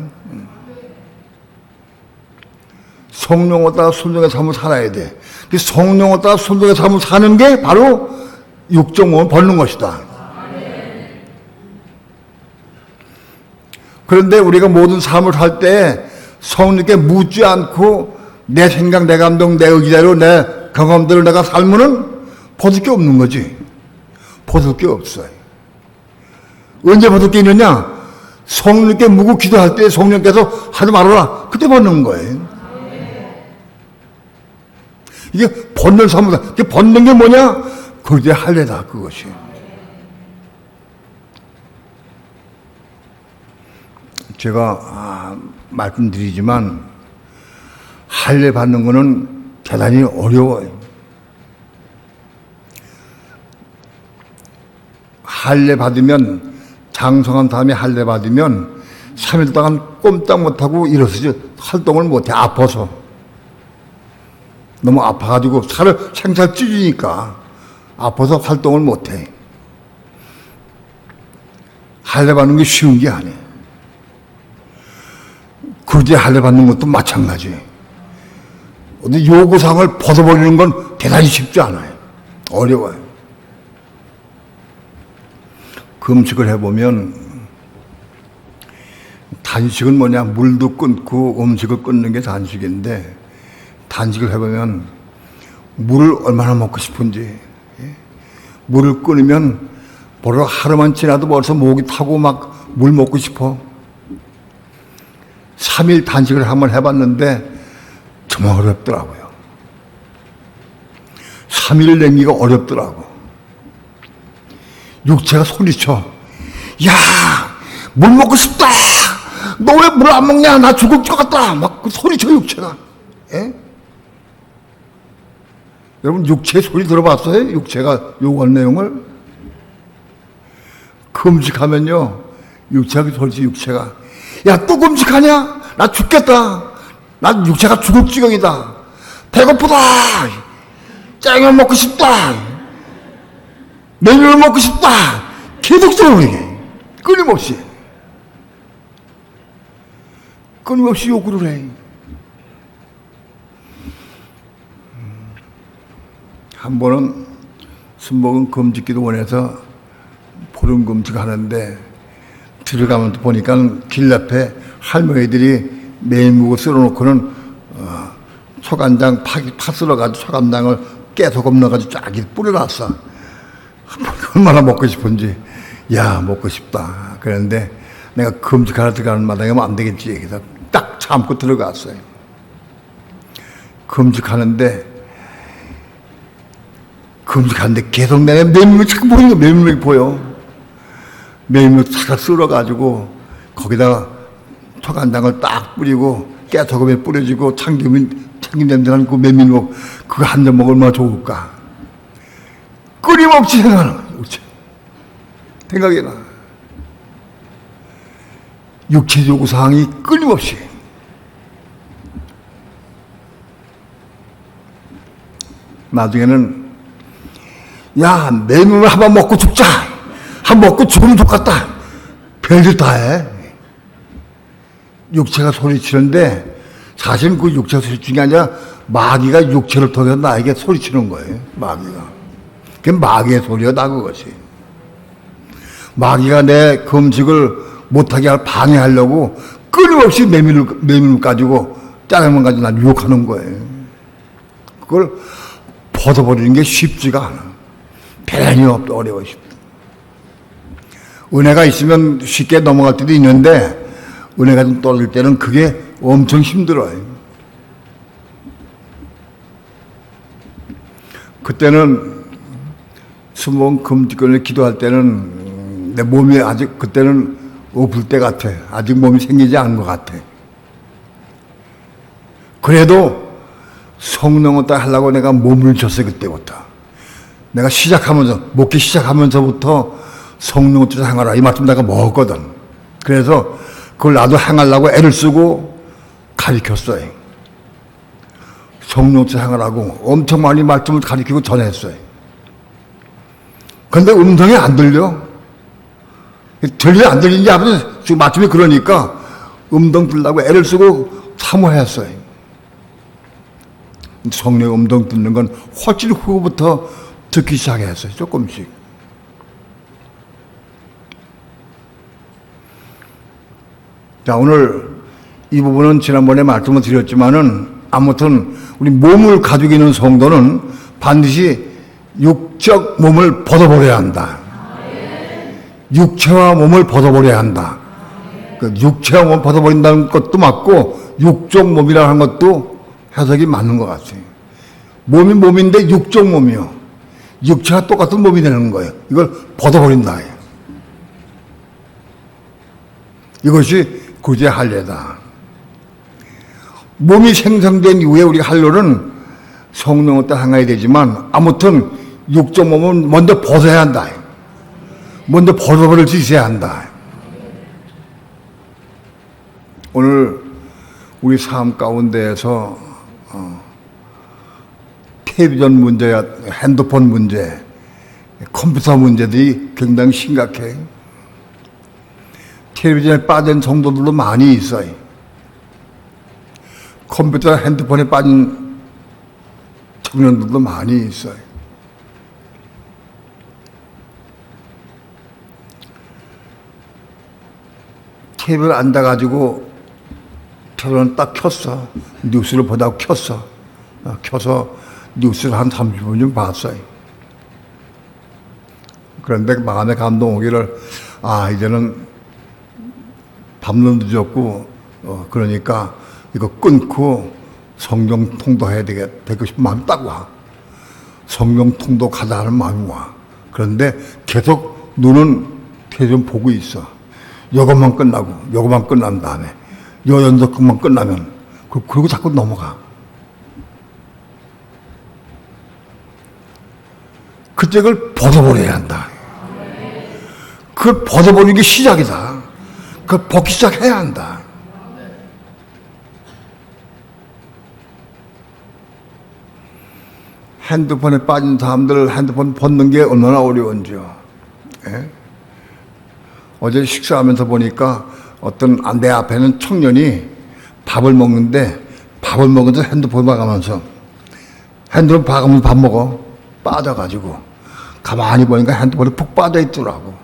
성령을 따라 순종의 삶을 살아야 돼. 그 성령을 따라 순종의 삶을 사는 게 바로 육적 몸을 벗는 것이다. 그런데 우리가 모든 삶을 살 때 성령께 묻지 않고 내 생각, 내 감동, 내 의지대로 내 경험들을 내가 살면은 벗을 게 없는 거지. 벗을 게 없어요. 언제 벗을 게 있느냐? 성령께 묻고 기도할 때 성령께서 하지 말아라. 그때 벗는 거예요. 이게 벗는 삶이다. 이게 벗는 게 뭐냐? 그게 할례다, 그것이. 제가 말씀드리지만 할례 받는 거는 대단히 어려워요. 할례 받으면, 장성한 다음에 할례 받으면 3일 동안 꼼짝 못하고 일어서지 활동을 못해. 아파서. 너무 아파가지고 살을 생살 찢으니까 아파서 활동을 못해. 할례 받는 게 쉬운 게 아니에요. 그제 할례 받는 것도 마찬가지예요. 어디 요구사항을 벗어버리는 건 대단히 쉽지 않아요. 어려워요. 금식을 해보면 단식은 뭐냐? 물도 끊고 음식을 끊는 게 단식인데, 단식을 해보면 물을 얼마나 먹고 싶은지, 물을 끊으면 바로 하루만 지나도 벌써 목이 타고 막 물 먹고 싶어. 3일 단식을 한번 해봤는데 정말 어렵더라고요. 3일 내기가 어렵더라고. 육체가 소리쳐. 야, 물 먹고 싶다. 너 왜 물 안 먹냐? 나 죽을 것 같다. 막 그 소리쳐, 육체가. 예? 여러분, 육체의 소리 들어봤어요? 육체가 요구한 내용을? 금식하면요, 육체가 소리치, 육체가. 야, 또 금식하냐? 나 죽겠다. 나 육체가 죽을 지경이다. 배고프다. 짜장면 먹고 싶다. 메뉴를 먹고 싶다. 계속적으로 이게 끊임없이 요구를 해. 한 번은 순복음 금식기도 원해서 보름 금식하는데 들어가면 보니까 길 옆에 할머니들이 메밀묵을 썰어놓고는 초간장 파 썰어가지고 초간장을 깨소금 넣어가지고 쫙 뿌려놨어. 얼마나 먹고 싶은지. 야, 먹고 싶다. 그런데 내가 금식하러 들어가는 마당에 하면 안 되겠지. 그래서 딱 참고 들어갔어요. 금식하는데 계속 내 메밀이 자꾸 보이는 거, 메밀이 보여. 메밀을 싹 쓸어가지고 거기다가 토간장을 딱 뿌리고 깨소금에 뿌려지고 참기름 냄새 나는 그 메밀묵 그거 한 잔 먹으면 얼마나 좋을까. 끊임없이 생각하는 거야. 생각이 나. 육체 요구사항이 끊임없이. 나중에는 야, 메밀을 한번 먹고 죽자. 한번 먹고 죽으면 좋겠다. 별짓 다 해. 육체가 소리치는데 사실은 그 육체가 소리치는 게 아니라 마귀가 육체를 통해서 나에게 소리치는 거예요. 마귀가. 그게 마귀의 소리다 그것이. 마귀가 내 금식을 못하게 방해하려고 끊임없이 메밀을 가지고 짜장면 가지고 날 유혹하는 거예요. 그걸 벗어버리는 게 쉽지가 않아. 배란이 어려워. 은혜가 있으면 쉽게 넘어갈 때도 있는데 은혜가 좀 떨어질 때는 그게 엄청 힘들어요. 그때는 수목 금지권을 기도할 때는 내 몸이 아직 그때는 엎을 때 같아. 아직 몸이 생기지 않은 것 같아. 그래도 성령을 따라 하려고 내가 몸을 줬어요. 그때부터. 내가 먹기 시작하면서부터 성령을 따라 행하라. 이 말씀 내가 먹었거든. 그래서 그걸 나도 행하려고 애를 쓰고 가르쳤어요. 성령을 따라 행하라고 엄청 많이 말씀을 가르치고 전했어요. 그런데 음성이 안 들려. 들리냐 안 들리는지 아버지 지금 마침에 그러니까 음성 들려고 애를 쓰고 사모했어요. 성령 음성 듣는 건 훨씬 후부터 듣기 시작했어요. 조금씩. 자, 오늘 이 부분은 지난번에 말씀을 드렸지만은 아무튼 우리 몸을 가지고 있는 성도는 반드시 육적 몸을 벗어버려야 한다. 육체와 몸을 벗어버려야 한다. 그 육체와 몸을 벗어버린다는 것도 맞고 육적 몸이라는 하는 것도 해석이 맞는 것 같아요. 몸이 몸인데 육적 몸이요. 육체가 똑같은 몸이 되는 거예요. 이걸 벗어버린다. 이것이 구제 할례다. 몸이 생성된 이후에 우리 할례는 성령을 따라 행해야 되지만 아무튼 육적 몸은 먼저 벗어야 한다. 먼저 벗어버릴 수 있어야 한다. 오늘 우리 삶 가운데에서 텔레비전 문제야, 핸드폰 문제, 컴퓨터 문제들이 굉장히 심각해. 텔레비전에 빠진 성도들도 많이 있어요. 컴퓨터, 핸드폰에 빠진 청년들도 많이 있어요. 텔레비전 앉아가지고 텔레비전 딱 켰어. 뉴스를 보다가 켰어. 켜서 뉴스를 한 30분 좀 봤어요. 그런데 마음에 감동 오기를 이제는 밤도 늦었고 그러니까 이거 끊고 성경 통독해야 되고 싶은 마음이 딱 와. 성경 통독하자 하는 마음이 와. 그런데 계속 눈은 텔레비전 보고 있어. 요것만 끝난 다음에 요 연속극만 끝나면 그리고 자꾸 넘어가. 그때 그걸 벗어버려야 한다. 그걸 벗어버리는 게 시작이다. 그걸 벗기 시작해야 한다. 핸드폰에 빠진 사람들 핸드폰 벗는 게 얼마나 어려운지요. 예? 어제 식사하면서 보니까 어떤 내 앞에는 청년이 밥을 먹는데 밥을 먹으면서 핸드폰 봐가면서 핸드폰 봐가면서 밥 먹어. 빠져가지고 가만히 보니까 핸드폰에 푹 빠져 있더라고.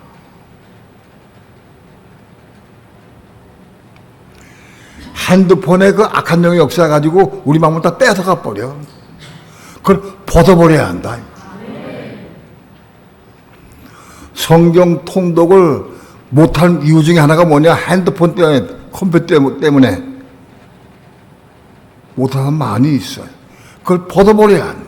핸드폰에 그 악한 영이 역사가지고 우리 마음을 다 뺏어가 버려. 그걸 벗어버려야 한다. 성경 통독을 못한 이유 중에 하나가 뭐냐? 핸드폰 때문에, 컴퓨터 때문에 못하는 사람 많이 있어요. 그걸 벗어버려야 한다.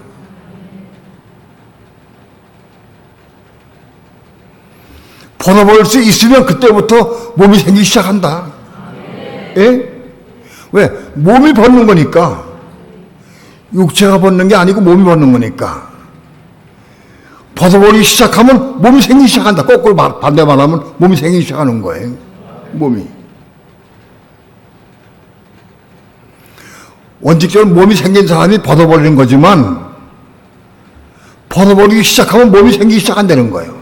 벗어버릴 수 있으면 그때부터 몸이 생기기 시작한다. 예? 왜? 몸이 벗는 거니까. 육체가 벗는 게 아니고 몸이 벗는 거니까. 벗어버리기 시작하면 몸이 생기기 시작한다. 거꾸로 반대만 하면 몸이 생기기 시작하는 거예요. 몸이. 원칙적으로 몸이 생긴 사람이 벗어버리는 거지만 벗어버리기 시작하면 몸이 생기기 시작한다는 거예요.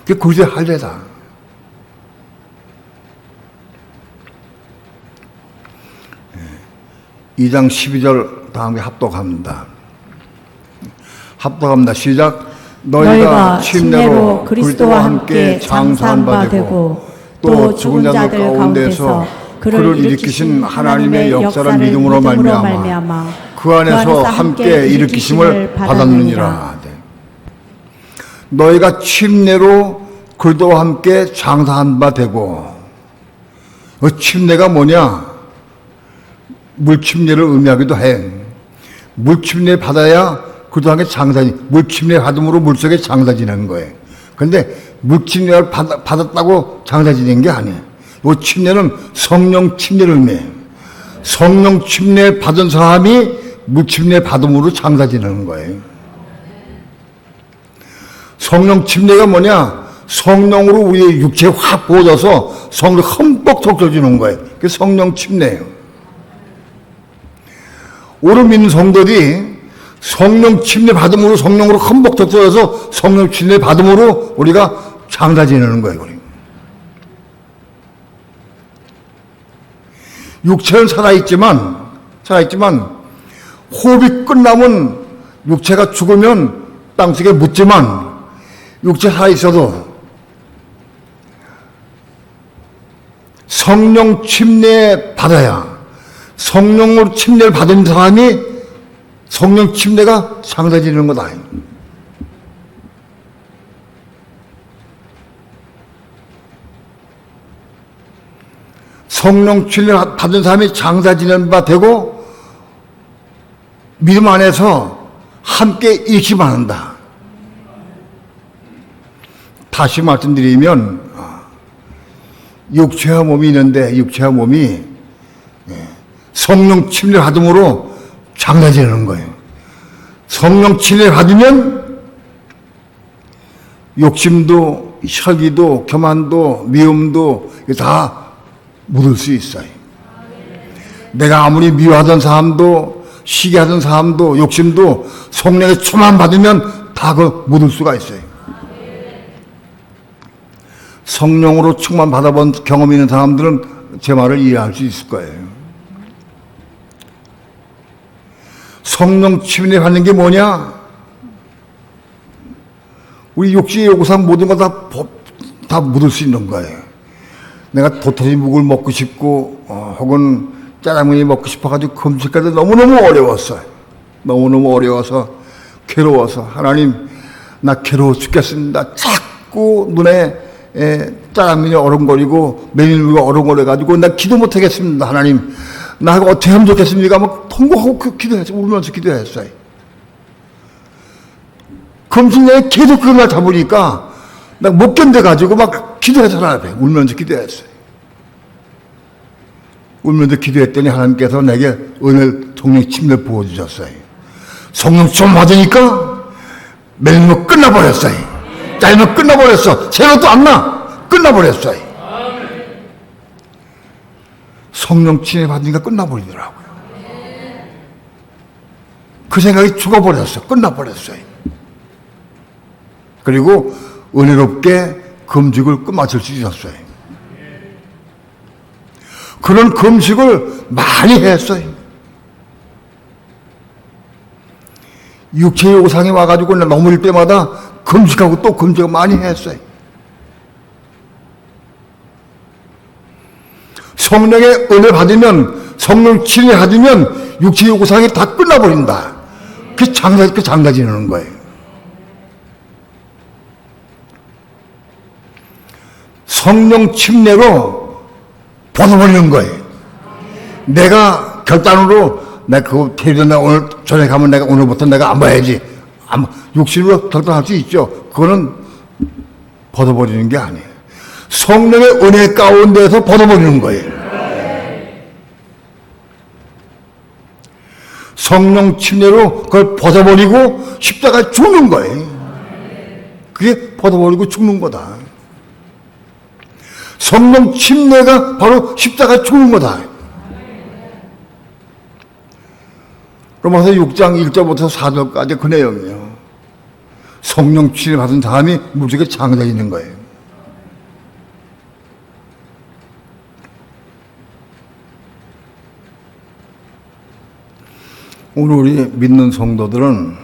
그게 그리스도의 할례다. 예. 2장 12절 다음에 합독합니다. 합독합니다. 시작. 너희가 침례로 그리스도와 함께 장사한 바 되고 또 죽은 자들 가운데서 그를 일으키신 하나님의 역사를 믿음으로 말미암아 그 안에서 함께 일으키심을 받았느니라. 너희가 침례로 그리스도와 함께 장사한 바 되고, 그 침례가 뭐냐? 물침례를 의미하기도 해. 물침례 받아야 그리스도와 함께 장사지. 물침례 받음으로 물속에 장사 지내는 거예요. 그런데 물침례를 받았다고 장사 지내는 게 아니에요. 이 침례는 성령 침례를 의미해요. 성령 침례 받은 사람이 물침례 받음으로 장사 지내는 거예요. 성령 침례가 뭐냐? 성령으로 우리의 육체에 확 부어져서 성령을 흠뻑 적셔주는 거예요. 그게 성령 침례예요. 오늘 믿는 성도들이 성령 침례 받음으로 성령으로 흠뻑 적셔져서 성령 침례 받음으로 우리가 장사 지내는 거예요. 육체는 살아있지만 호흡이 끝나면 육체가 죽으면 땅속에 묻지만 육체 살아있어도 성령 침례 받아야 성령으로 침례를 받은 사람이 성령 침례가 장사 지내는 거다. 성령 침례 받은 사람이 장사 지내는 바 되고 믿음 안에서 함께 일치만 한다. 다시 말씀드리면 육체와 몸이 있는데 육체와 몸이 성령 침례 받음으로 장사 지내는 거예요. 성령 침례 받으면 욕심도 혈기도 교만도 미움도 다 묻을 수 있어요. 내가 아무리 미워하던 사람도 시기하던 사람도 욕심도 성령의 충만 받으면 다 그 묻을 수가 있어요. 성령으로 충만 받아본 경험이 있는 사람들은 제 말을 이해할 수 있을 거예요. 성령 침례 받는 게 뭐냐? 우리 육지의 요구상 모든 거 다 묻을 수 있는 거예요. 내가 도토리 묵을 먹고 싶고 혹은 짜장면이 먹고 싶어가지고 금식하기 너무너무 어려웠어요. 너무너무 어려워서 괴로워서 하나님 나 괴로워 죽겠습니다. 자꾸 눈에 짜장면이 어른거리고 메밀무가 어른거려가지고 나 기도 못하겠습니다. 하나님 나 어떻게 하면 좋겠습니까? 막 통곡하고 기도했어요. 울면서 기도했어요. 금식내에 계속 그날 잡으니까 나 못 견뎌가지고 막 기도해서 하나님 앞에 울면서 기도했어요. 울면서 기도했더니 하나님께서 내게 은혜를 성령 침례를 부어주셨어요. 성령 좀 맞으니까 메밀무 끝나버렸어요. 짜장면 끝나버렸어. 새로도 안 나. 끝나버렸어요. 성령 침례 받으니까 끝나버리더라고요. 그 생각이 죽어버렸어. 끝나버렸어요. 그리고 은혜롭게 금식을 끝마칠 수 있었어요. 그런 금식을 많이 했어요. 육체의 요상이 와가지고 넘어질 때마다 금식하고 또 금식을 많이 했어요. 성령의 은혜 받으면 성령 침례 받으면 육체의 요구사항이 다 끝나버린다. 그 장사 지내는 거예요. 성령 침례로 벗어버리는 거예요. 내가 내가 결단으로 내가 그거 텔레비전 내가 오늘 저녁에 가면 내가 오늘부터 내가 안 봐야지. 육신으로 결단할 수 있죠. 그거는 벗어버리는 게 아니에요. 성령의 은혜 가운데서 벗어버리는 거예요. 성령 침례로 그걸 벗어버리고 십자가에 죽는 거예요. 그게 벗어버리고 죽는 거다. 성령 침례가 바로 십자가에 죽는 거다. 로마서 6장 1절부터 4절까지 그 내용이에요. 성령 침례 받은 사람이 무지개 장대에 있는 거예요. 오늘 우리 믿는 성도들은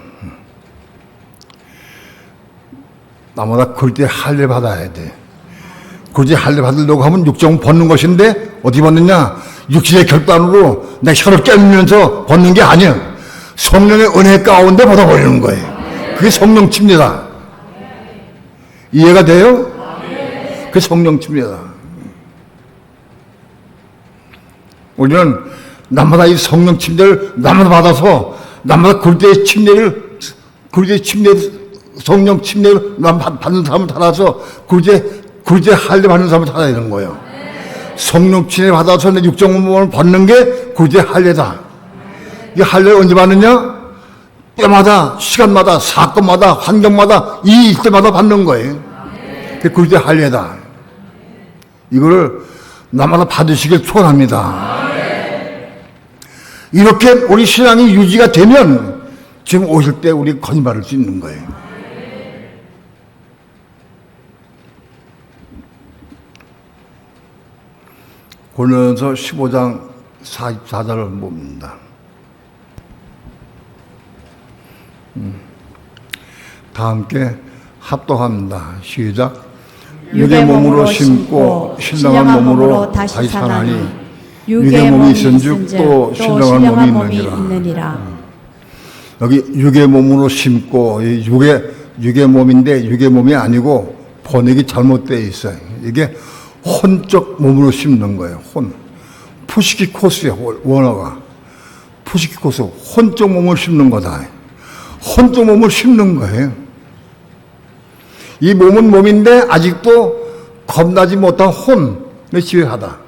나마다 그때 할례 받아야 돼. 그때 할례 받으려고 하면 육정을 벗는 것인데 어떻게 벗느냐? 육신의 결단으로 내 혀를 깨물면서 벗는 게 아니야. 성령의 은혜 가운데 벗어버리는 거예요. 그게 성령 침례다. 이해가 돼요? 그게 성령 침례다. 우리는 남마다 이 성령 침례를 남마다 받아서 남마다 그리스도의 침례를 성령 침례를 받는 사람을 따라서 그리스도의 할례 받는 사람을 따라야 되는 거예요. 성령 침례 받아서 내 육정을 받는 게 그리스도의 할례다. 이 할례를 언제 받느냐? 때마다 시간마다 사건마다 환경마다 이 때마다 받는 거예요. 그게 그리스도의 할례다. 이거를 남마다 받으시길 축원합니다. 이렇게 우리 신앙이 유지가 되면 지금 오실 때 우리 건임받을 수 있는 거예요. 고린도전서 15장 44절을 봅니다. 다 함께 합독합니다. 시작. 육의 몸으로 심고 신령한 몸으로 다시 사나니 육의 몸이 있은즉 또 신령한 몸이 있느니라. 여기 육의 몸으로 심고 육의 몸인데 육의 몸이 아니고 번역이 잘못되어 있어요. 이게 혼적 몸으로 심는 거예요. 푸시키코스예요. 원어가 푸시키코스 혼적 몸을 심는 거다. 혼적 몸을 심는 거예요. 이 몸은 몸인데 아직도 겁나지 못한 혼에 지배하다.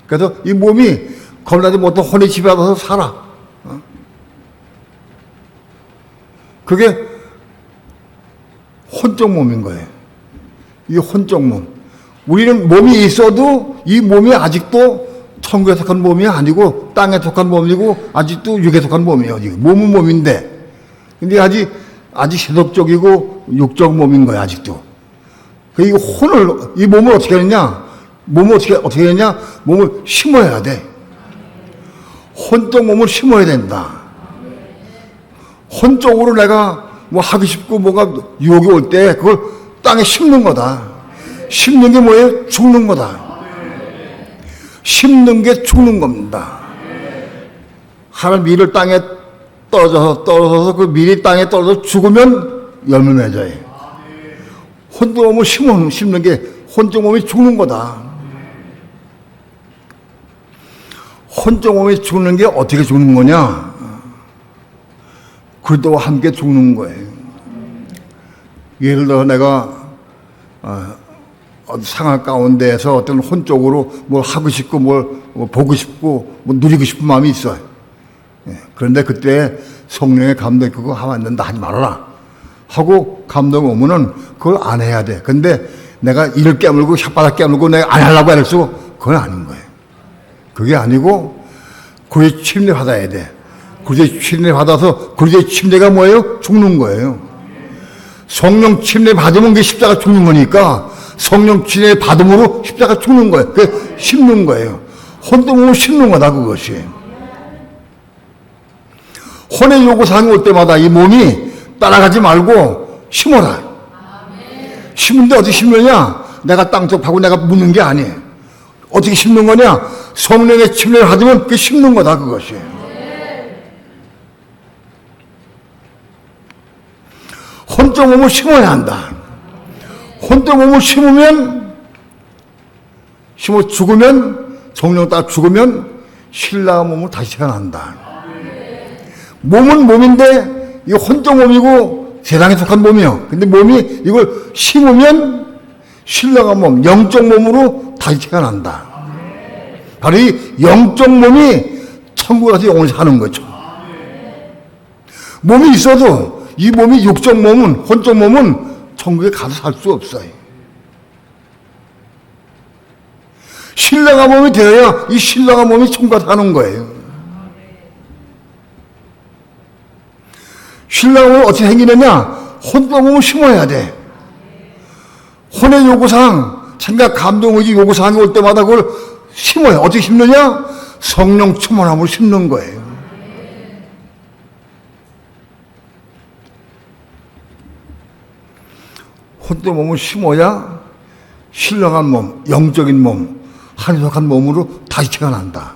그래서 이 몸이 겁나지 못한 혼에 지배받아서 살아. 그게 혼적 몸인 거예요. 이 혼적 몸. 우리는 몸이 있어도 이 몸이 아직도 천국에 속한 몸이 아니고 땅에 속한 몸이고 아직도 육에 속한 몸이에요. 몸은 몸인데. 근데 아직 세속적이고 육적 몸인 거예요. 아직도. 이 혼을, 이 몸을 어떻게 하느냐? 몸을 어떻게 하느냐? 몸을 심어야 돼. 혼적 몸을 심어야 된다. 혼적으로 내가 뭐 하고 싶고 뭐가 유혹이 올 때 그걸 땅에 심는 거다. 심는 게 뭐예요? 죽는 거다. 심는 게 죽는 겁니다. 하나님 밀을 땅에 떨어져서 그 밀이 땅에 떨어져서 죽으면 열매 맺어요. 혼적 몸을 심는 게 혼적 몸이 죽는 거다. 혼적 몸이 죽는 게 어떻게 죽는 거냐? 그리스도와 함께 죽는 거예요. 예를 들어 내가 상황 가운데에서 어떤 혼적으로 뭘 하고 싶고 뭘 보고 싶고 뭐 누리고 싶은 마음이 있어요. 그런데 그때 성령의 감동이 그거 하면 안 된다, 하지 말아라 하고 감동 오면은 그걸 안 해야 돼. 근데 내가 이를 깨물고 혓바닥 깨물고 내가 안 하려고 해서 그건 아닌 거예요. 그게 아니고 그의 침례 받아야 돼. 그의 침례 받아서 그의 침례가 뭐예요? 죽는 거예요. 성령 침례 받으면 그게 십자가 죽는 거니까 성령 침례 받음으로 십자가 죽는 거예요. 그게 심는 거예요. 혼도 몸을 심는 거다, 그것이. 혼의 요구사항이 올 때마다 이 몸이 따라가지 말고 심어라. 심는데 어떻게 심느냐? 내가 땅속 파고 내가 묻는 게 아니에요. 어떻게 심는 거냐? 성령의 침례를 받으면 그게 심는 거다, 그것이. 혼적 몸을 심어야 한다. 혼적 몸을 심어 죽으면, 성령 따라 죽으면 신랑한 몸으로 다시 태어난다. 몸은 몸인데 이 혼적 몸이고 세상에 속한 몸이요. 근데 몸이 이걸 심으면 신랑한 몸, 영적 몸으로 다시 태어난다. 바로 이 영적 몸이 천국에 가서 영원히 사는 거죠. 몸이 있어도 이 몸이 육적 몸은, 혼적 몸은 천국에 가서 살 수 없어요. 신랑한 몸이 되어야 이 신랑한 몸이 천국에 사는 거예요. 신랑한 몸은 어떻게 생기느냐? 혼적 몸을 심어야 돼. 혼의 요구사항, 생각, 감동, 의지 요구사항이 올 때마다 그걸 심어요. 어떻게 심느냐? 성령 충만함으로 심는 거예요. 혼적 몸을 심어야 신령한 몸, 영적인 몸, 하늘에 속한 몸으로 다시 태어난다.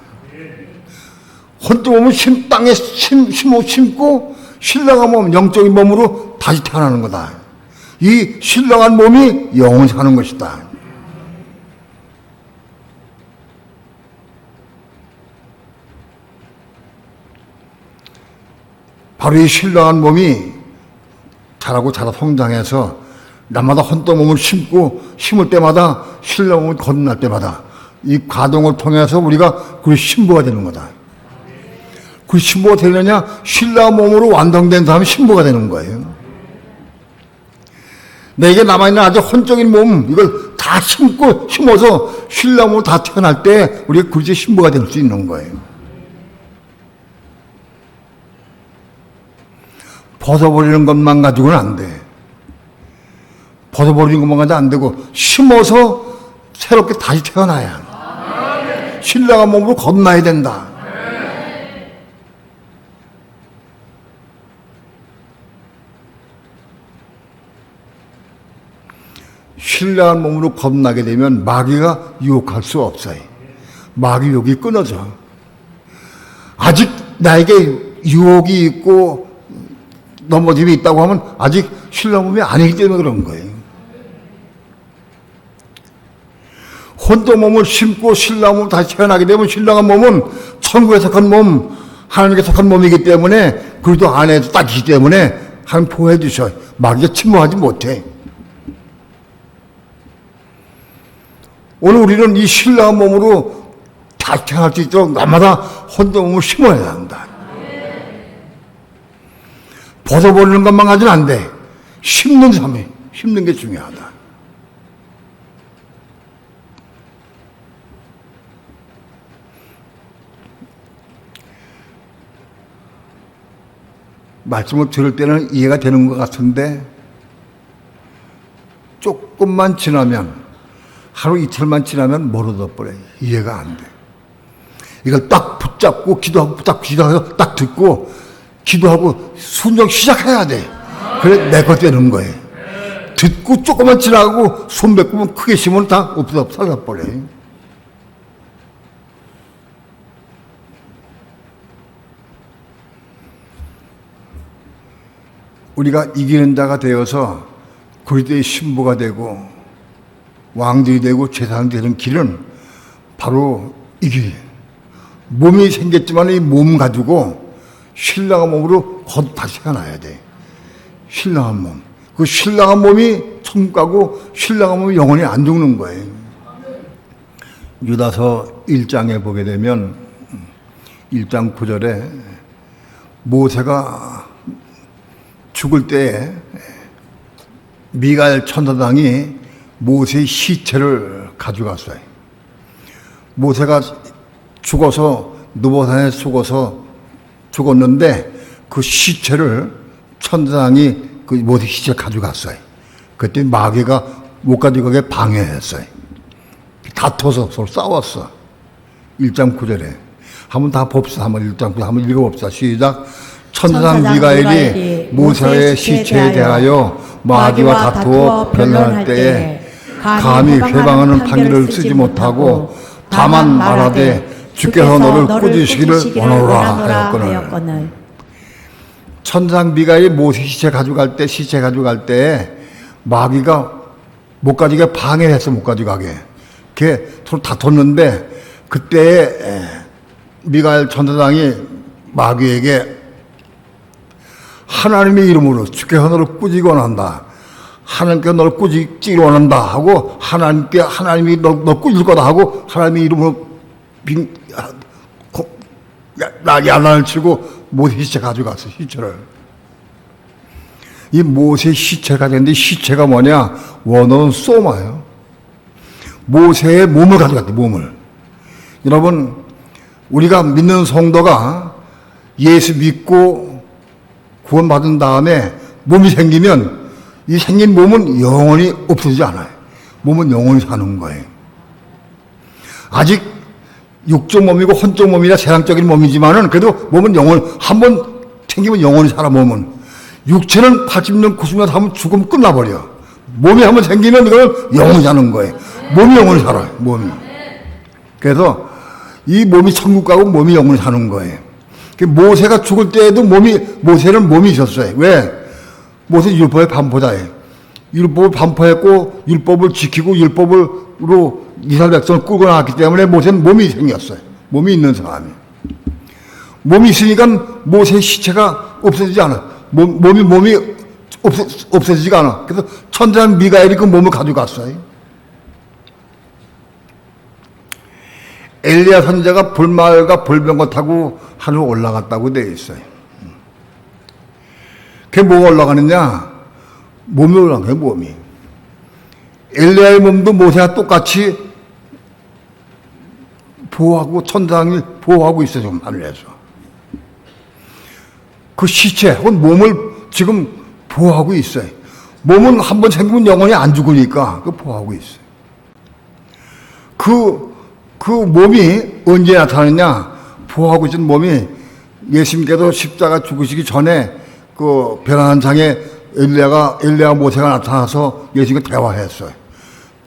혼적 몸을 땅에 심고 신령한 몸, 영적인 몸으로 다시 태어나는 거다. 이 신령한 몸이 영원히 사는 것이다. 바로 이 신령한 몸이 자라고 성장해서 날마다 혼적 몸을 심을 때마다 신령한 몸이 거듭날 때마다 이 과정을 통해서 우리가 그 신부가 되는 거다. 그 신부가 되려냐? 신령한 몸으로 완성된 사람이 신부가 되는 거예요. 내게 남아있는 아주 혼적인 몸, 이걸 다 심어서 신령한 몸으로 다 태어날 때 우리가 그리스도의 신부가 될 수 있는 거예요. 벗어버리는 것만 가지고는 안 돼. 벗어버리는 것만 가지고 안 되고 심어서 새롭게 다시 태어나야 신령한 몸으로 거듭나야 된다. 신령한 몸으로 거듭나게 되면 마귀가 유혹할 수 없어요. 마귀 유혹이 끊어져. 아직 나에게 유혹이 있고 넘어짐이 있다고 하면 아직 신령한 몸이 아니기 때문에 그런 거예요. 혼적 몸을 심고 신령한 몸을 다시 태어나게 되면 신령한 몸은 천국에 속한 몸, 하나님께 속한 몸이기 때문에 그리스도 안에도 딱 있기 때문에 하나님 보호해 주셔. 마귀가 침몰하지 못해. 오늘 우리는 이 신령한 몸으로 다시 태어날 수 있도록 날마다 혼적 몸을 심어야 한다. 벗어버리는 것만 가지고는 안 돼. 심는 게 중요하다. 말씀을 들을 때는 이해가 되는 것 같은데 조금만 지나면 하루 이틀만 지나면 멀어져 버려요. 이해가 안 돼. 이걸 딱 붙잡고 기도하고 딱 듣고 기도하고 순종 시작해야 돼. 그래 내 것 되는 거예요. 듣고 조금만 지나가고 손 뱉고 크게 심으면 다 없어 살아버려요. 우리가 이기는 자가 되어서 그리스도의 신부가 되고 왕들이 되고 제사장이 되는 길은 바로 이게 몸이 생겼지만 이 몸 가지고 신랑한 몸으로 다시 태어나야 돼. 신랑한 몸. 그 신랑한 몸이 천국 가고 신랑한 몸이 영원히 안 죽는 거예요. 유다서 1장에 보게 되면 1장 9절에 모세가 죽을 때 미가엘 천사장이 모세의 시체를 가져갔어요. 모세가 죽어서 느보산에 죽었는데 그 시체를 천사장이 그 모세 시체를 가져갔어요. 그때 마귀가 못 가져가게 방해했어요. 다퉈서 서로 싸웠어. 1장 9절에. 한번 다 봅시다. 한번 1장 9절 한번 읽어봅시다. 시작. 천사장 미가엘이 모세의 시체에 대하여 마귀와 다투어 변론할 때에 감히 회방하는 판결을 쓰지 못하고 다만 말하되 주께서 너를 꾸짖으시기를 원하노라 하였거늘. 천사장 미가엘이 모세 시체 가져갈 때 마귀가 못 가져가게 방해했어. 못 가져가게. 그게 서로 다퉜는데 그때에 미가엘 천사장이 마귀에게 하나님의 이름으로 주께서 너를 꾸짖기 원한다. 하나님께 너를 꾸짖기 원한다 하고 하나님이 너 꾸짖을 거다 하고 하나님의 이름으로 야단을 치고 모세 시체 가져갔어. 시체를. 이 모세 시체를 가져갔는데 시체가 뭐냐? 원어는 소마예요. 모세의 몸을 가져갔대. 몸을. 여러분 우리가 믿는 성도가 예수 믿고 구원받은 다음에 몸이 생기면 이 생긴 몸은 영원히 없어지지 않아요. 몸은 영원히 사는 거예요. 아직 육적 몸이고 혼적 몸이나 세상적인 몸이지만은 그래도 몸은 한번 생기면 영원히 살아. 몸은 육체는 80년 90년 하면 죽으면 끝나버려. 몸이 한번 생기면 이거는 영원히 사는 거예요. 몸이 영원히 살아요. 몸이. 그래서 이 몸이 천국 가고 몸이 영원히 사는 거예요. 모세가 죽을 때에도 모세는 몸이 있었어요. 왜? 모세 율법의 반포자예요. 율법을 반포했고 율법을 지키고 율법으로 이스라엘 백성을 끌고 나왔기 때문에 모세는 몸이 생겼어요. 몸이 있는 사람이에요. 몸이 있으니까 모세의 시체가 없어지지 않아. 몸이 없어지지가 않아. 그래서 천사 미가엘이 그 몸을 가져갔어요. 엘리야 선지자가 불말과 불병거 타고 하늘로 올라갔다고 되어 있어요. 그게 뭐가 올라가느냐? 몸이 올라간 거예요, 몸이. 엘리야의 몸도 모세와 똑같이 보호하고 천상이 보호하고 있어요, 지금 하늘에서. 그 시체, 몸을 지금 보호하고 있어요. 몸은 한번 생기면 영원히 안 죽으니까 그 보호하고 있어요. 그 몸이 언제 나타나느냐? 보호하고 있는 몸이 예수님께서 십자가 죽으시기 전에 그 벼랑 장에 엘리야 모세가 나타나서 예수님과 대화했어요.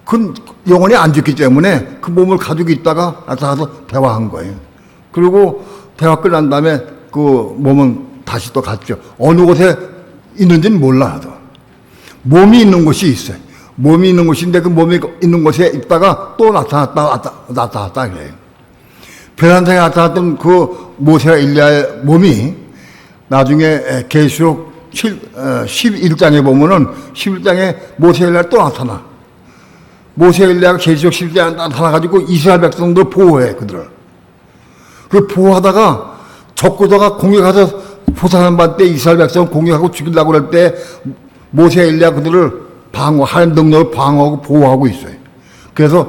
그건 영원히 안 죽기 때문에 그 몸을 가지고 있다가 나타나서 대화한 거예요. 그리고 대화 끝난 다음에 그 몸은 다시 또 갔죠. 어느 곳에 있는지는 몰라도 몸이 있는 곳이 있어요. 몸이 있는 곳인데 그 몸이 있는 곳에 있다가 또 나타났다 그래요. 벼랑장에 나타났던 그 모세와 엘리야의 몸이 나중에 계시록 11장에 보면은 11장에 모세 엘리야가 또 나타나. 모세 엘리야가 계시록 11장에 나타나가지고 이스라엘 백성들 보호해 그들을. 그 보호하다가 적구도가 공격해서 호산한 때 이스라엘 백성 공격하고 죽이려고 그럴 때 모세 엘리야 그들을 하나님 능력을 방어하고 보호하고 있어요. 그래서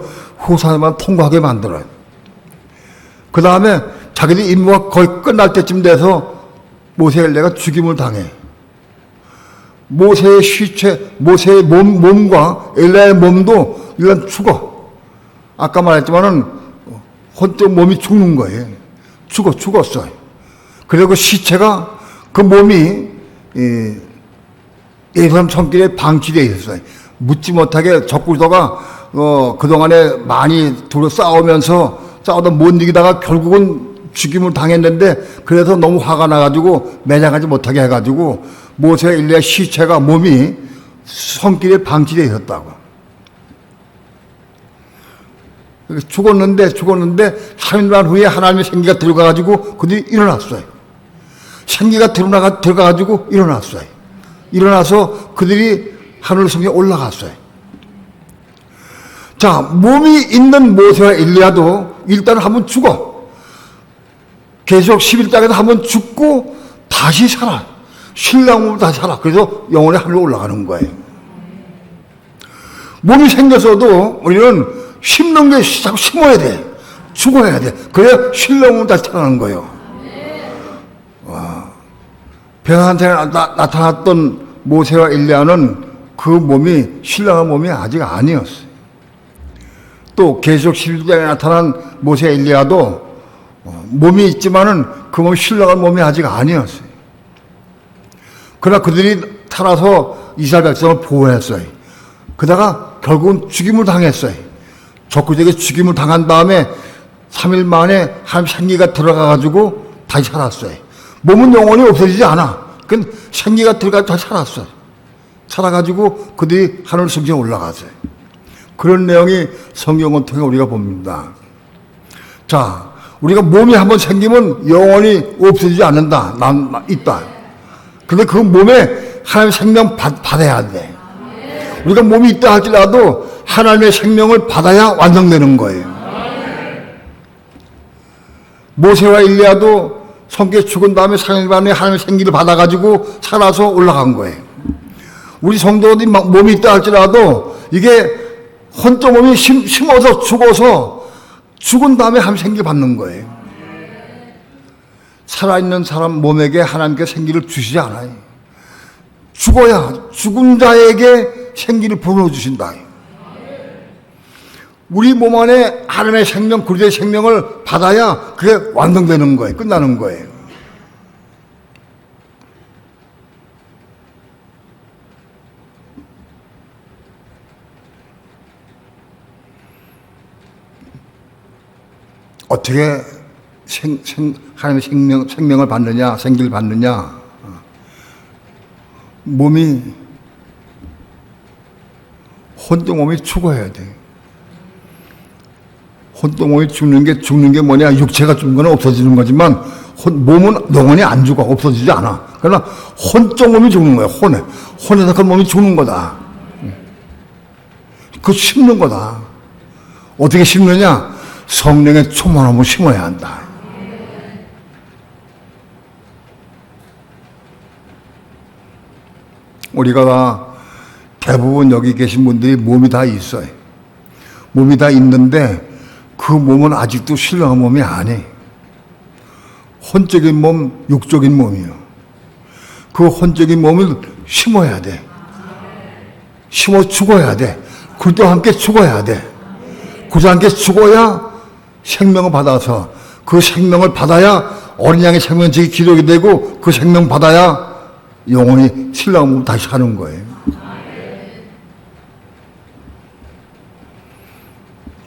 호산만 통과하게 만들어요. 그 다음에 자기들 임무가 거의 끝날 때쯤 돼서 모세 엘리야가 죽임을 당해. 모세의 시체, 모세의 몸과 엘리야의 몸도 일단 죽어. 아까 말했지만은 혼적 몸이 죽는 거예요. 죽었어요. 그리고 그 시체가 그 몸이 예루살렘 성길에 방치되어 있었어요. 묻지 못하게 적구도가 그동안에 많이 둘러 싸우다 못 이기다가 결국은 죽임을 당했는데 그래서 너무 화가 나가지고 매장하지 못하게 해가지고 모세 엘리야 시체가 몸이 성길에 방치되어 있었다고. 죽었는데 3일만 후에 하나님의 생기가 들어가가지고 그들이 일어났어요. 생기가 들어가가지고 일어났어요. 일어나서 그들이 하늘 성에 올라갔어요. 자, 몸이 있는 모세와 엘리야도 일단 한번 죽어. 계속 11장에서 한번 죽고 다시 살아. 신랑 몸으로 다시 살아. 그래서 영원히 하늘로 올라가는 거예요. 몸이 생겨서도 우리는 심는 게 자꾸 심어야 돼. 죽어야 돼. 그래야 신랑 몸으로 다시 살아나는 거예요. 벼한테 나타났던 모세와 엘리야는 그 몸이 신랑의 몸이 아직 아니었어요. 또 계속 11장에 나타난 모세 엘리야도 몸이 있지만은 그 몸이 신랑의 몸이 아직 아니었어요. 그러나 그들이 살아서 이스라엘 백성을 보호했어요. 그러다가 결국은 죽임을 당했어요. 적구적에 죽임을 당한 다음에 3일 만에 하나님 생기가 들어가가지고 다시 살았어요. 몸은 영원히 없어지지 않아. 그건 생기가 들어가서 다시 살았어요. 살아가지고 그들이 하늘 성경에 올라갔어요. 그런 내용이 성경을 통해 우리가 봅니다. 자, 우리가 몸이 한번 생기면 영원히 없어지지 않는다. 난 있다. 근데 그 몸에 하나님의 생명 받아야 돼. 우리가 몸이 있다 할지라도 하나님의 생명을 받아야 완성되는 거예요. 모세와 일리야도 성경에 죽은 다음에 3일 만에 하나님의 생기를 받아가지고 살아서 올라간 거예요. 우리 성도들이 몸이 있다 할지라도 이게 혼적 몸이 심어서 죽어서 죽은 다음에 하나님 생기를 받는 거예요. 살아있는 사람 몸에게 하나님께 생기를 주시지 않아요. 죽어야 죽은 자에게 생기를 불어주신다. 우리 몸 안에 하나님의 생명, 그리스도의 생명을 받아야 그게 완성되는 거예요. 끝나는 거예요. 어떻게 하나님의 생명을 받느냐, 생기를 받느냐. 몸이, 혼적 몸이 죽어야 돼. 혼적 몸이 죽는 게 뭐냐, 육체가 죽는 건 없어지는 거지만, 몸은 영원히 안 죽어, 없어지지 않아. 그러나 혼적 몸이 죽는 거야, 혼에서 그 몸이 죽는 거다. 그거 심는 거다. 어떻게 심느냐? 성령의 충만함을 심어야 한다. 우리가 다 대부분 여기 계신 분들이 몸이 다 있어요. 몸이 다 있는데 그 몸은 아직도 신령한 몸이 아니에요. 혼적인 몸, 육적인 몸이에요. 그 혼적인 몸을 심어야 돼. 심어 죽어야 돼. 그리스도와 함께 죽어야 돼. 그리스도와 함께 죽어야 생명을 받아서 그 생명을 받아야 어린 양의 생명책이 기록이 되고 그 생명 받아야 영원히 신랑한 몸을 다시 하는 거예요.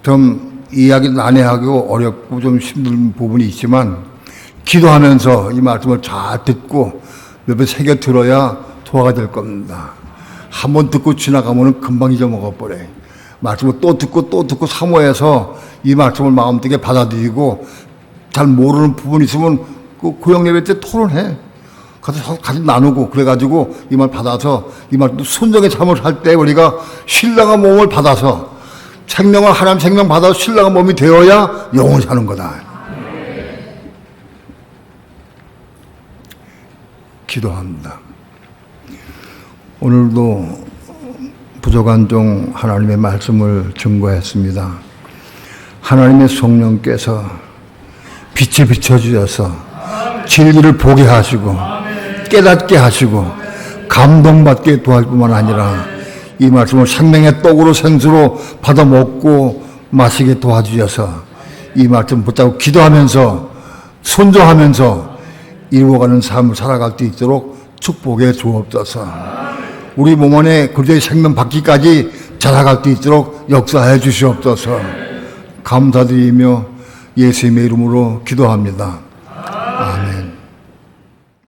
좀 이야기 난해하고 어렵고 좀 힘든 부분이 있지만 기도하면서 이 말씀을 잘 듣고 옆에 새겨 들어야 도화가 될 겁니다. 한번 듣고 지나가면 금방 잊어먹어버려요. 말씀을 또 듣고 사모해서 이 말씀을 마음속에 받아들이고 잘 모르는 부분이 있으면 그 고영 예배 때 토론해. 같이 나누고 그래가지고 이 말 받아서 이 말도 순정의 삶을 살 때 우리가 신랑한 몸을 받아서 생명을 하나님 생명 받아서 신랑한 몸이 되어야 영원히 사는 거다. 기도합니다. 오늘도 부족한 종 하나님의 말씀을 증거했습니다. 하나님의 성령께서 빛을 비춰주셔서 진리를 보게 하시고 깨닫게 하시고 감동받게 도와줄 뿐만 아니라 이 말씀을 생명의 떡으로 생수로 받아 먹고 마시게 도와주셔서 이 말씀 붙잡고 기도하면서 순종하면서 이루어가는 삶을 살아갈 수 있도록 축복해 주옵소서. 우리 몸 안에 그리스도의 생명 받기까지 자라갈 수 있도록 역사해 주시옵소서. 감사드리며 예수님의 이름으로 기도합니다.